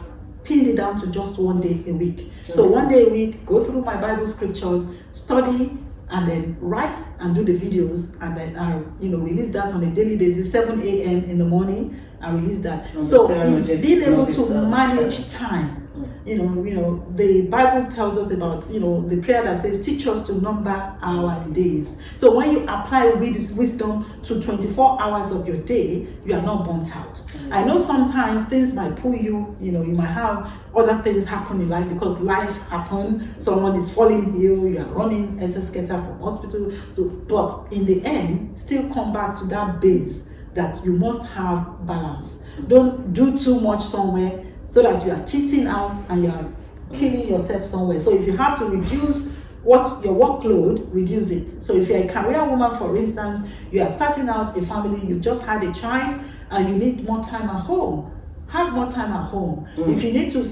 pinned it down to just 1 day a week. So 1 day a week, go through my Bible scriptures, study, and then write and do the videos, and then I release that on a daily basis. 7 a.m. in the morning, I release that. So it's being able to manage time. The Bible tells us about the prayer that says, teach us to number our days. So when you apply wisdom to 24 hours of your day, you are not burnt out. I know sometimes things might pull you, you might have other things happen in life because life happens. Someone is falling ill, you are running etiquette from hospital. But in the end, still come back to that base that you must have balance. Don't do too much somewhere so that you are cheating out and you are killing yourself somewhere. So if you have to reduce your workload, reduce it. So if you're a career woman, for instance, you are starting out a family, you've just had a child, and you need more time at home. Have more time at home. If you need to,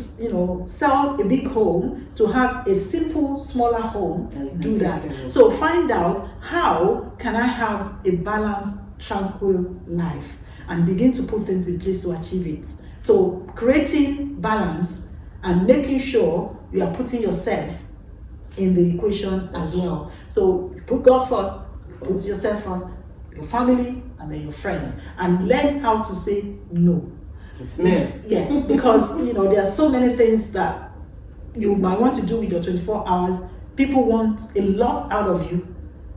sell a big home to have a simple, smaller home, do that. So find out, how can I have a balanced, tranquil life, and begin to put things in place to achieve it. So creating balance and making sure you are putting yourself in the equation as well. So put God first, put yourself first, your family, and then your friends, and learn how to say no. Because there are so many things that you might want to do with your 24 hours. People want a lot out of you.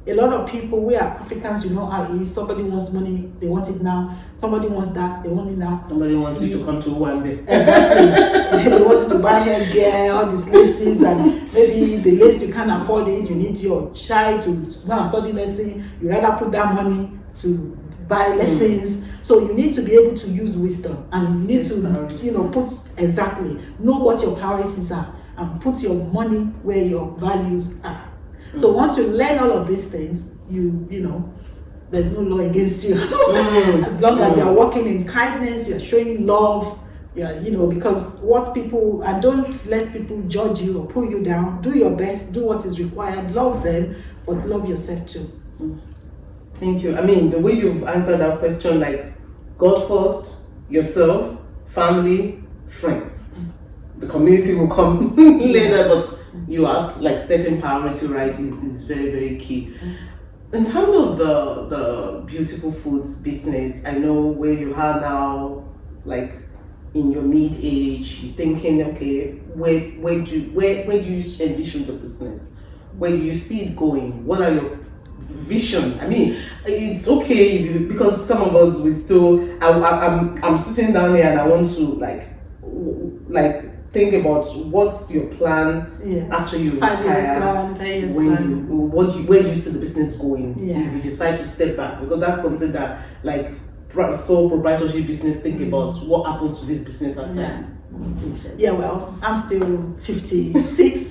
A lot of people, we are Africans, how it is. Somebody wants money, they want it now. Somebody wants that, they want it now. Somebody wants you to come to Owambe. Exactly. They want you to buy hair gear, all these laces, and maybe the lace you can't afford it. You need your child to go and study medicine. You rather put that money to buy lessons. So you need to be able to use wisdom, and you need to, know what your priorities are, and put your money where your values are. So once you learn all of these things, there's no law against you. As long as you're walking in kindness, you're showing love, because and don't let people judge you or pull you down. Do your best, do what is required, love them, but love yourself too. Thank you. I mean, the way you've answered that question, like God first, yourself, family, friends. The community will come later, but you have like certain priority, right? Is very, very key. In terms of the Beautiful Foods business, I know where you are now, like in your mid-age, you're thinking, okay, where do you envision the business? Where do you see it going? What are your vision? I mean, it's okay because some of us we still. I'm sitting down here and I want to like think about what's your plan after you retire. Where do you see the business going if you decide to step back? Because that's something that like sole proprietorship business, think about what happens to this business after. Yeah, well, I'm still 56,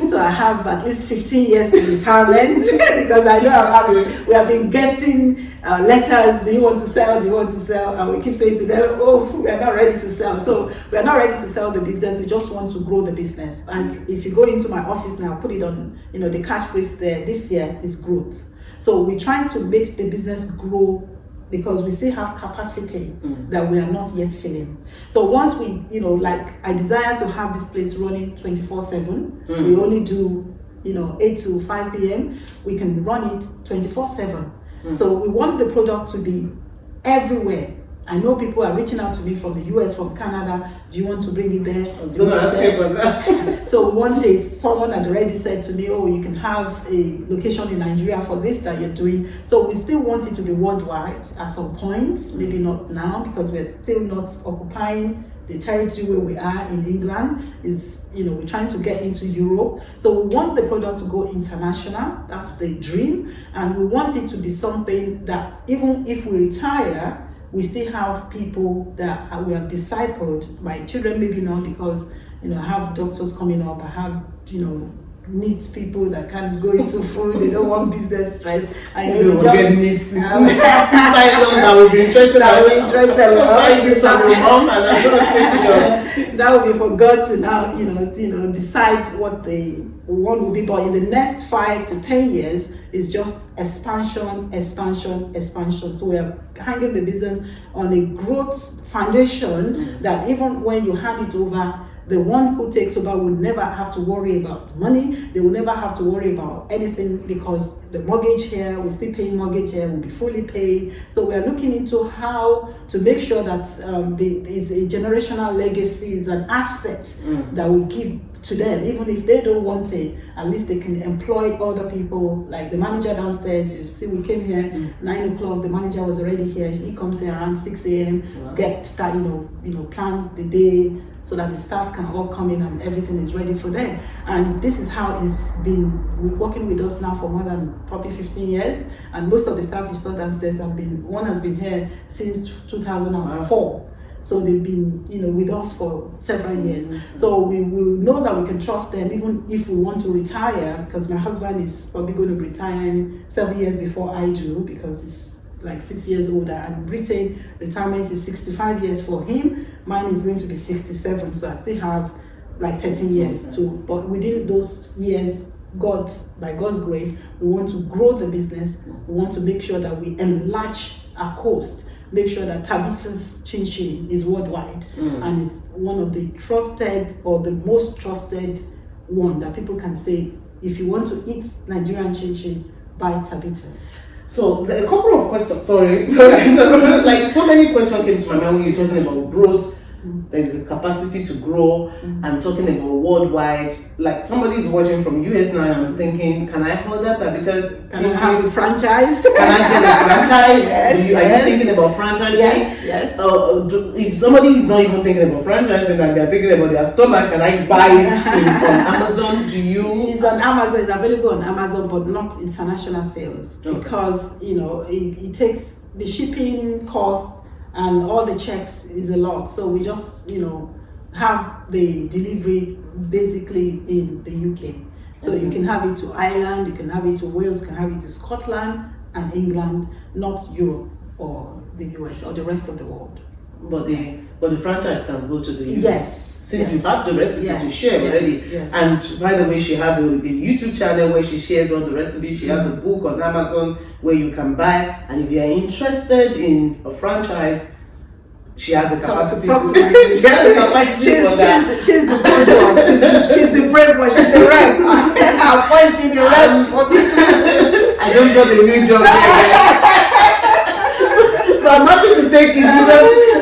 so I have at least 15 years to retirement because I know we have been getting letters, do you want to sell, do you want to sell, and we keep saying to them, oh, we are not ready to sell. So we are not ready to sell the business, we just want to grow the business. Like if you go into my office now, put it on, the catchphrase there, this year is growth. So we're trying to make the business grow because we still have capacity that we are not yet filling. So once we, like I desire to have this place running 24/7, we only do, 8 to 5 p.m. We can run it 24/7. So we want the product to be everywhere. I know people are reaching out to me from the US, from Canada. Do you want to bring it there? I was going to ask you about that. So we want it. Someone had already said to me, oh, you can have a location in Nigeria for this that you're doing. So we still want it to be worldwide at some point, maybe not now because we're still not occupying the territory where we are in England. Is we're trying to get into Europe. So we want the product to go international. That's the dream. And we want it to be something that even if we retire, we still have people that we have discipled. My children maybe not because I have doctors coming up. I have neat people that can go into food. They don't want business stress. I know we will get neat sisters that will be interested. Buying this from your mom, and I'm going to take it up. That will be for God to now decide what the one will be. But in the next 5 to 10 years, is just expansion. So we are hanging the business on a growth foundation that even when you hand it over, the one who takes over will never have to worry about money. They will never have to worry about anything because the mortgage here, we're still paying mortgage here, will be fully paid. So we are looking into how to make sure that there is a generational legacy, is an asset that we give to them. Even if they don't want it, at least they can employ other people. Like the manager downstairs, you see we came here 9 o'clock, the manager was already here. He comes here around 6 a.m. Get start, plan the day so that the staff can all come in and everything is ready for them. And this is how it's been working with us now for more than probably 15 years. And most of the staff you saw downstairs one has been here since 2004. So they've been, with us for several years. So we will know that we can trust them even if we want to retire, because my husband is probably going to be retiring 7 years before I do, because he's like 6 years older. And Britain, retirement is 65 years for him. Mine is going to be 67. So I still have like 13 years too. But within those years, by God's grace, we want to grow the business. We want to make sure that we enlarge our coast. Make sure that TabithasChinChin is worldwide and is one of the trusted or the most trusted one that people can say, if you want to eat Nigerian chin-chin, buy Tabithas. So a couple of questions, sorry, like so many questions came to my mind when you're talking about growth. There's the capacity to grow and talking about worldwide. Like somebody's watching from US now, I'm thinking, can I order Tabitha? Can I have a franchise? Can I get a franchise? Yes, are you thinking about franchising? Yes. If somebody is not even thinking about franchising and they're thinking about their stomach, can I buy it on Amazon? It's on Amazon, it's available on Amazon, but not international sales. Okay. Because, it takes the shipping cost and all the checks is a lot. So we just, have the delivery basically in the UK. So you can have it to Ireland, you can have it to Wales, you can have it to Scotland and England, not Europe or the US or the rest of the world. But the franchise can go to the US. Yes. Since you have the recipe to share already. Yes. And by the way, she has a YouTube channel where she shares all the recipes. She has a book on Amazon where you can buy. And if you are interested in a franchise, she has the capacity She's the brave one. She's the brave one. She's the rep. I'll point you the rep. I just got a new job here. But I'm happy to take it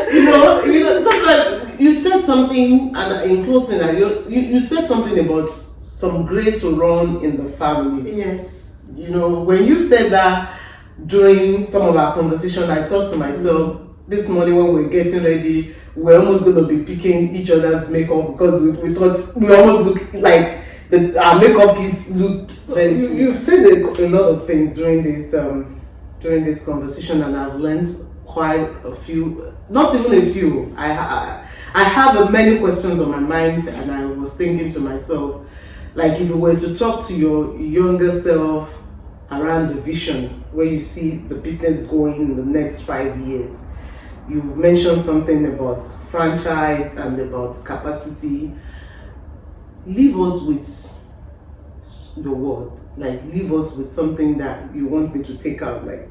because sometimes you said something, and in closing, you said something about some grace to run in the family. Yes. When you said that during some of our conversation, I thought to myself, this morning when we're getting ready, we're almost going to be picking each other's makeup because we thought we almost look like our makeup kits looked very similar. You've said a lot of things during this conversation, and I've learned quite a few, not even a few. I have many questions on my mind, and I was thinking to myself, like, if you were to talk to your younger self around the vision, where you see the business going in the next 5 years, you've mentioned something about franchise and about capacity. Leave us with the word, like, leave us with something that you want me to take out. Like,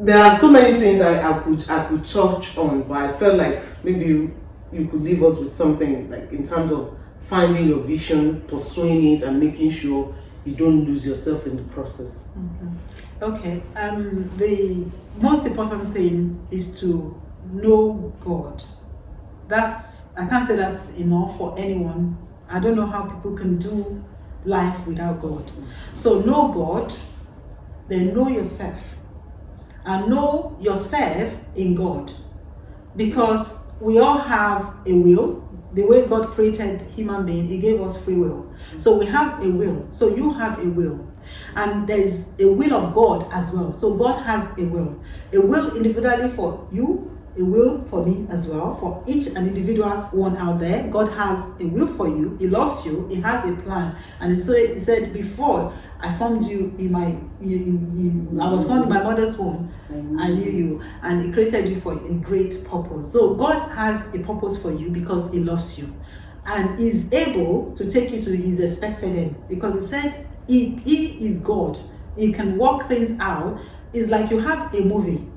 there are so many things I could touch on, but I felt like maybe you could leave us with something, like, in terms of finding your vision, pursuing it, and making sure you don't lose yourself in the process. Okay. The most important thing is to know God. I can't say that's enough for anyone. I don't know how people can do life without God. So know God, then know yourself. And know yourself in God. Because we all have a will. The way God created human beings, He gave us free will. So we have a will. So you have a will. And there's a will of God as well. So God has a will. A will individually for you, a will for me as well, for each and individual one out there. God has a will for you. He loves you. He has a plan. And so He said, before I formed you I was formed in my mother's womb, I knew you, and He created you for a great purpose. So God has a purpose for you because He loves you, and is able to take you to His expected end, because He said He is God. He can work things out. It's like you have a movie.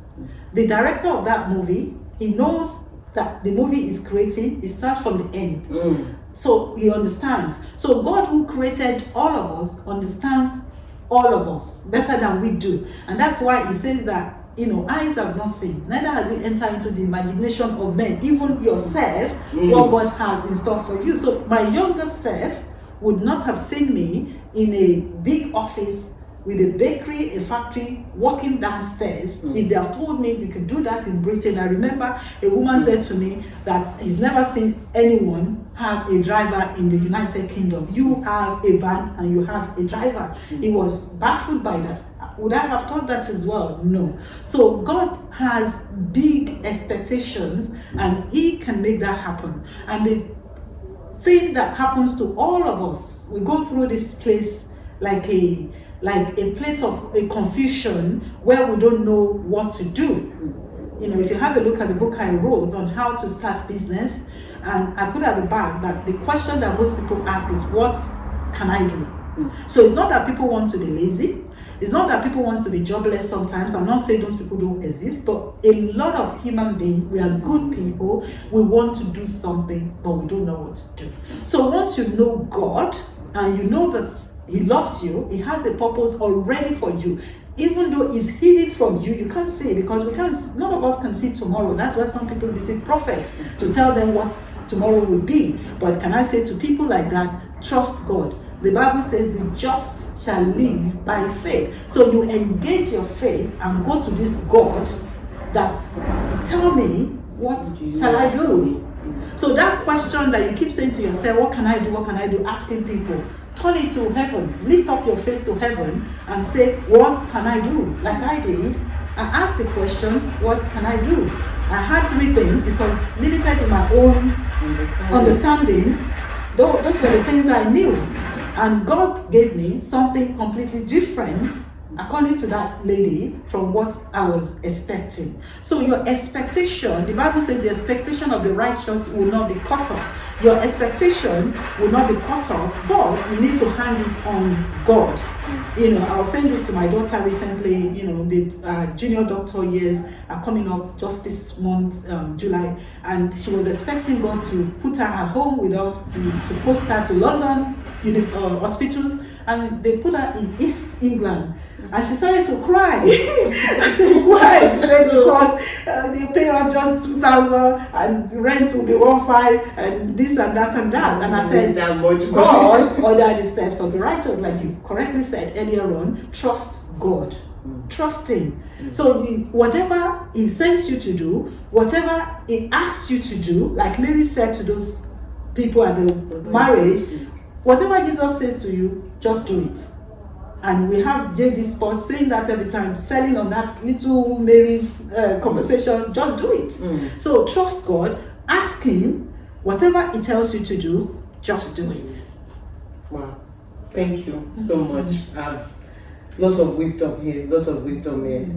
The director of that movie, he knows that the movie is creating, it starts from the end. So He understands. So God, who created all of us, understands all of us better than we do. And that's why He says that, eyes have not seen, neither has it entered into the imagination of men, even yourself, what God has in store for you. So my younger self would not have seen me in a big office with a bakery, a factory, walking downstairs. If they have told me you could do that in Britain. I remember a woman said to me that he's never seen anyone have a driver in the United Kingdom. You have a van and you have a driver. He was baffled by that. Would I have thought that as well? No. So God has big expectations, and He can make that happen. And the thing that happens to all of us, we go through this place like a place of a confusion where we don't know what to do. If you have a look at the book I wrote on how to start business, and I put at the back that the question that most people ask is, what can I do? So it's not that people want to be lazy. It's not that people want to be jobless sometimes. I'm not saying those people don't exist, but a lot of human beings, we are good people. We want to do something, but we don't know what to do. So once you know God, and you know that He loves you, He has a purpose already for you. Even though it's hidden from you, you can't see, because none of us can see tomorrow. That's why some people visit prophets to tell them what tomorrow will be. But can I say to people like that, trust God. The Bible says the just shall live by faith. So you engage your faith and go to this God that, tell me, what shall I do? So that question that you keep saying to yourself, what can I do, what can I do, asking people, turn it to heaven. Lift up your face to heaven and say, what can I do? Like I did. I asked the question, what can I do? I had three things, because limited in my own understanding, those were the things I knew. And God gave me something completely different, according to that lady, from what I was expecting. So your expectation, the Bible says the expectation of the righteous will not be cut off. Your expectation will not be cut off, but you need to hang it on God. I was saying this to my daughter recently. The junior doctor years are coming up just this month, July, and she was expecting God to put her at home with us, to post her to London hospitals, and they put her in East England. And she started to cry. I said, why? She said, because they pay her just 2,000 and the rent will be 1,500 and this and that and that. And I said, God ordered the steps of the righteous, like you correctly said earlier on. Trust God. Trust Him. So whatever He sends you to do, whatever He asks you to do, like Mary said to those people at the marriage, whatever Jesus says to you, just do it. And we have JD Sports saying that every time, selling on that little Mary's conversation, just do it. So trust God, ask Him, whatever He tells you to do, just do it. Wow, thank you so much. Lots of wisdom here,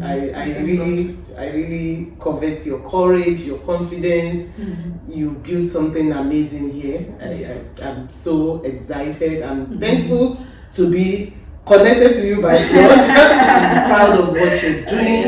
I really covet your courage, your confidence. You built something amazing here. I'm so excited. I'm thankful to be connected to you by blood. I'm proud of what you're doing,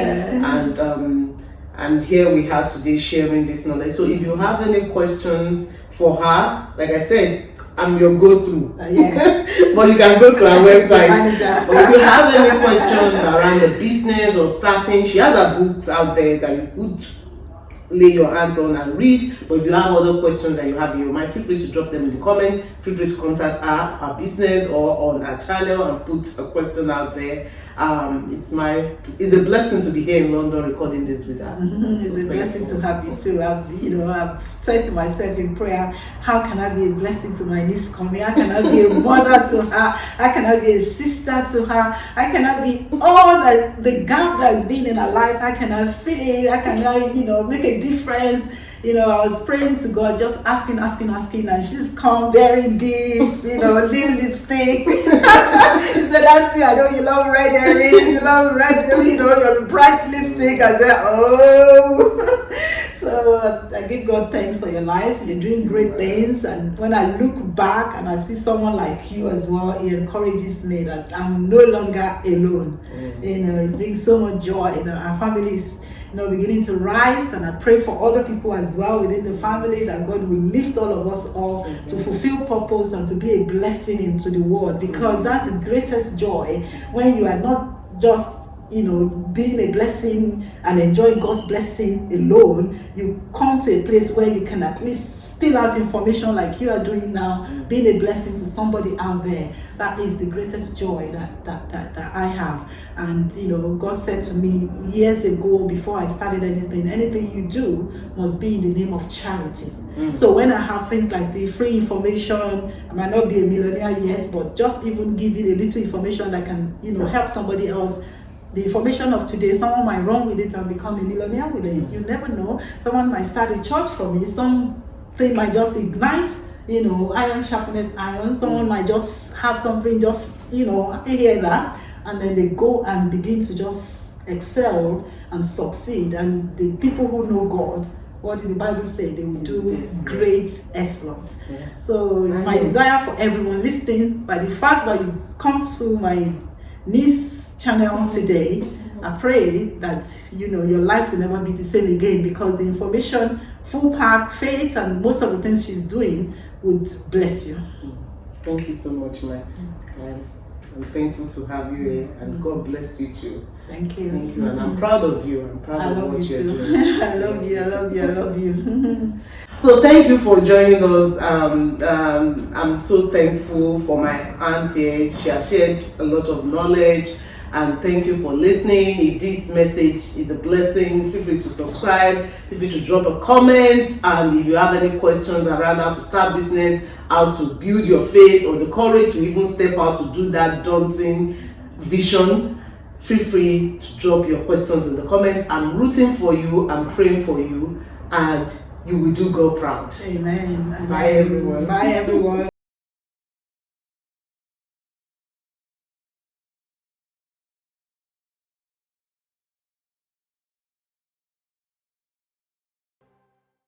and here we are today sharing this knowledge. So if you have any questions for her, like I said, I'm your go-to. But you can go to our website. But if you have any questions around the business or starting, she has her books out there that you could lay your hands on and read. But if you have other questions that you have in your mind, feel free to drop them in the comment. Feel free to contact our business or on our channel and put a question out there. It's a blessing to be here in London recording this with her. It's a blessing to have you too. I've said to myself in prayer, how can I be a blessing to my niece coming? How can I be a mother to her? How can I be a sister to her? How can I be all the gap that's been in her life? How can I fill it? How can I, make a difference? I was praying to God, just asking, and she's come bearing gifts, little lipstick. He said, Auntie, I know you love red earrings, you love red, your bright lipstick. I said, oh. So I give God thanks for your life. You're doing great things. And when I look back and I see someone like you as well, it encourages me that I'm no longer alone. It brings so much joy. Our family is beginning to rise, and I pray for other people as well within the family, that God will lift all of us up to fulfill purpose and to be a blessing into the world, because that's the greatest joy, when you are not just being a blessing and enjoying God's blessing alone. You come to a place where you can at least spill out information like you are doing now, being a blessing to somebody out there. That is the greatest joy that I have. And God said to me years ago, before I started anything you do must be in the name of charity. So when I have things like the free information, I might not be a millionaire yet, but just even giving a little information that can help somebody else. The information of today, someone might run with it and become a millionaire with it. You never know. Someone might start a church from it. Something might just ignite, iron sharpens iron. Someone might just have something, hear that, and then they go and begin to just excel and succeed. And the people who know God, what did the Bible say? They will do great exploits. So it's my desire for everyone listening, by the fact that you come to my niece channel today, I pray that your life will never be the same again, because the information, full packed faith, and most of the things she's doing would bless you. Thank you so much, Mike. I'm thankful to have you here, and God bless you too. Thank you. Thank you, and I'm proud of you. I'm proud of what you're doing. I love you. So thank you for joining us. I'm so thankful for my aunt here. She has shared a lot of knowledge. And thank you for listening. If this message is a blessing, feel free to subscribe, feel free to drop a comment. And if you have any questions around how to start business, how to build your faith, or the courage to even step out to do that daunting vision, feel free to drop your questions in the comments. I'm rooting for you, I'm praying for you, and you will do God proud. Amen. Bye everyone. Bye everyone.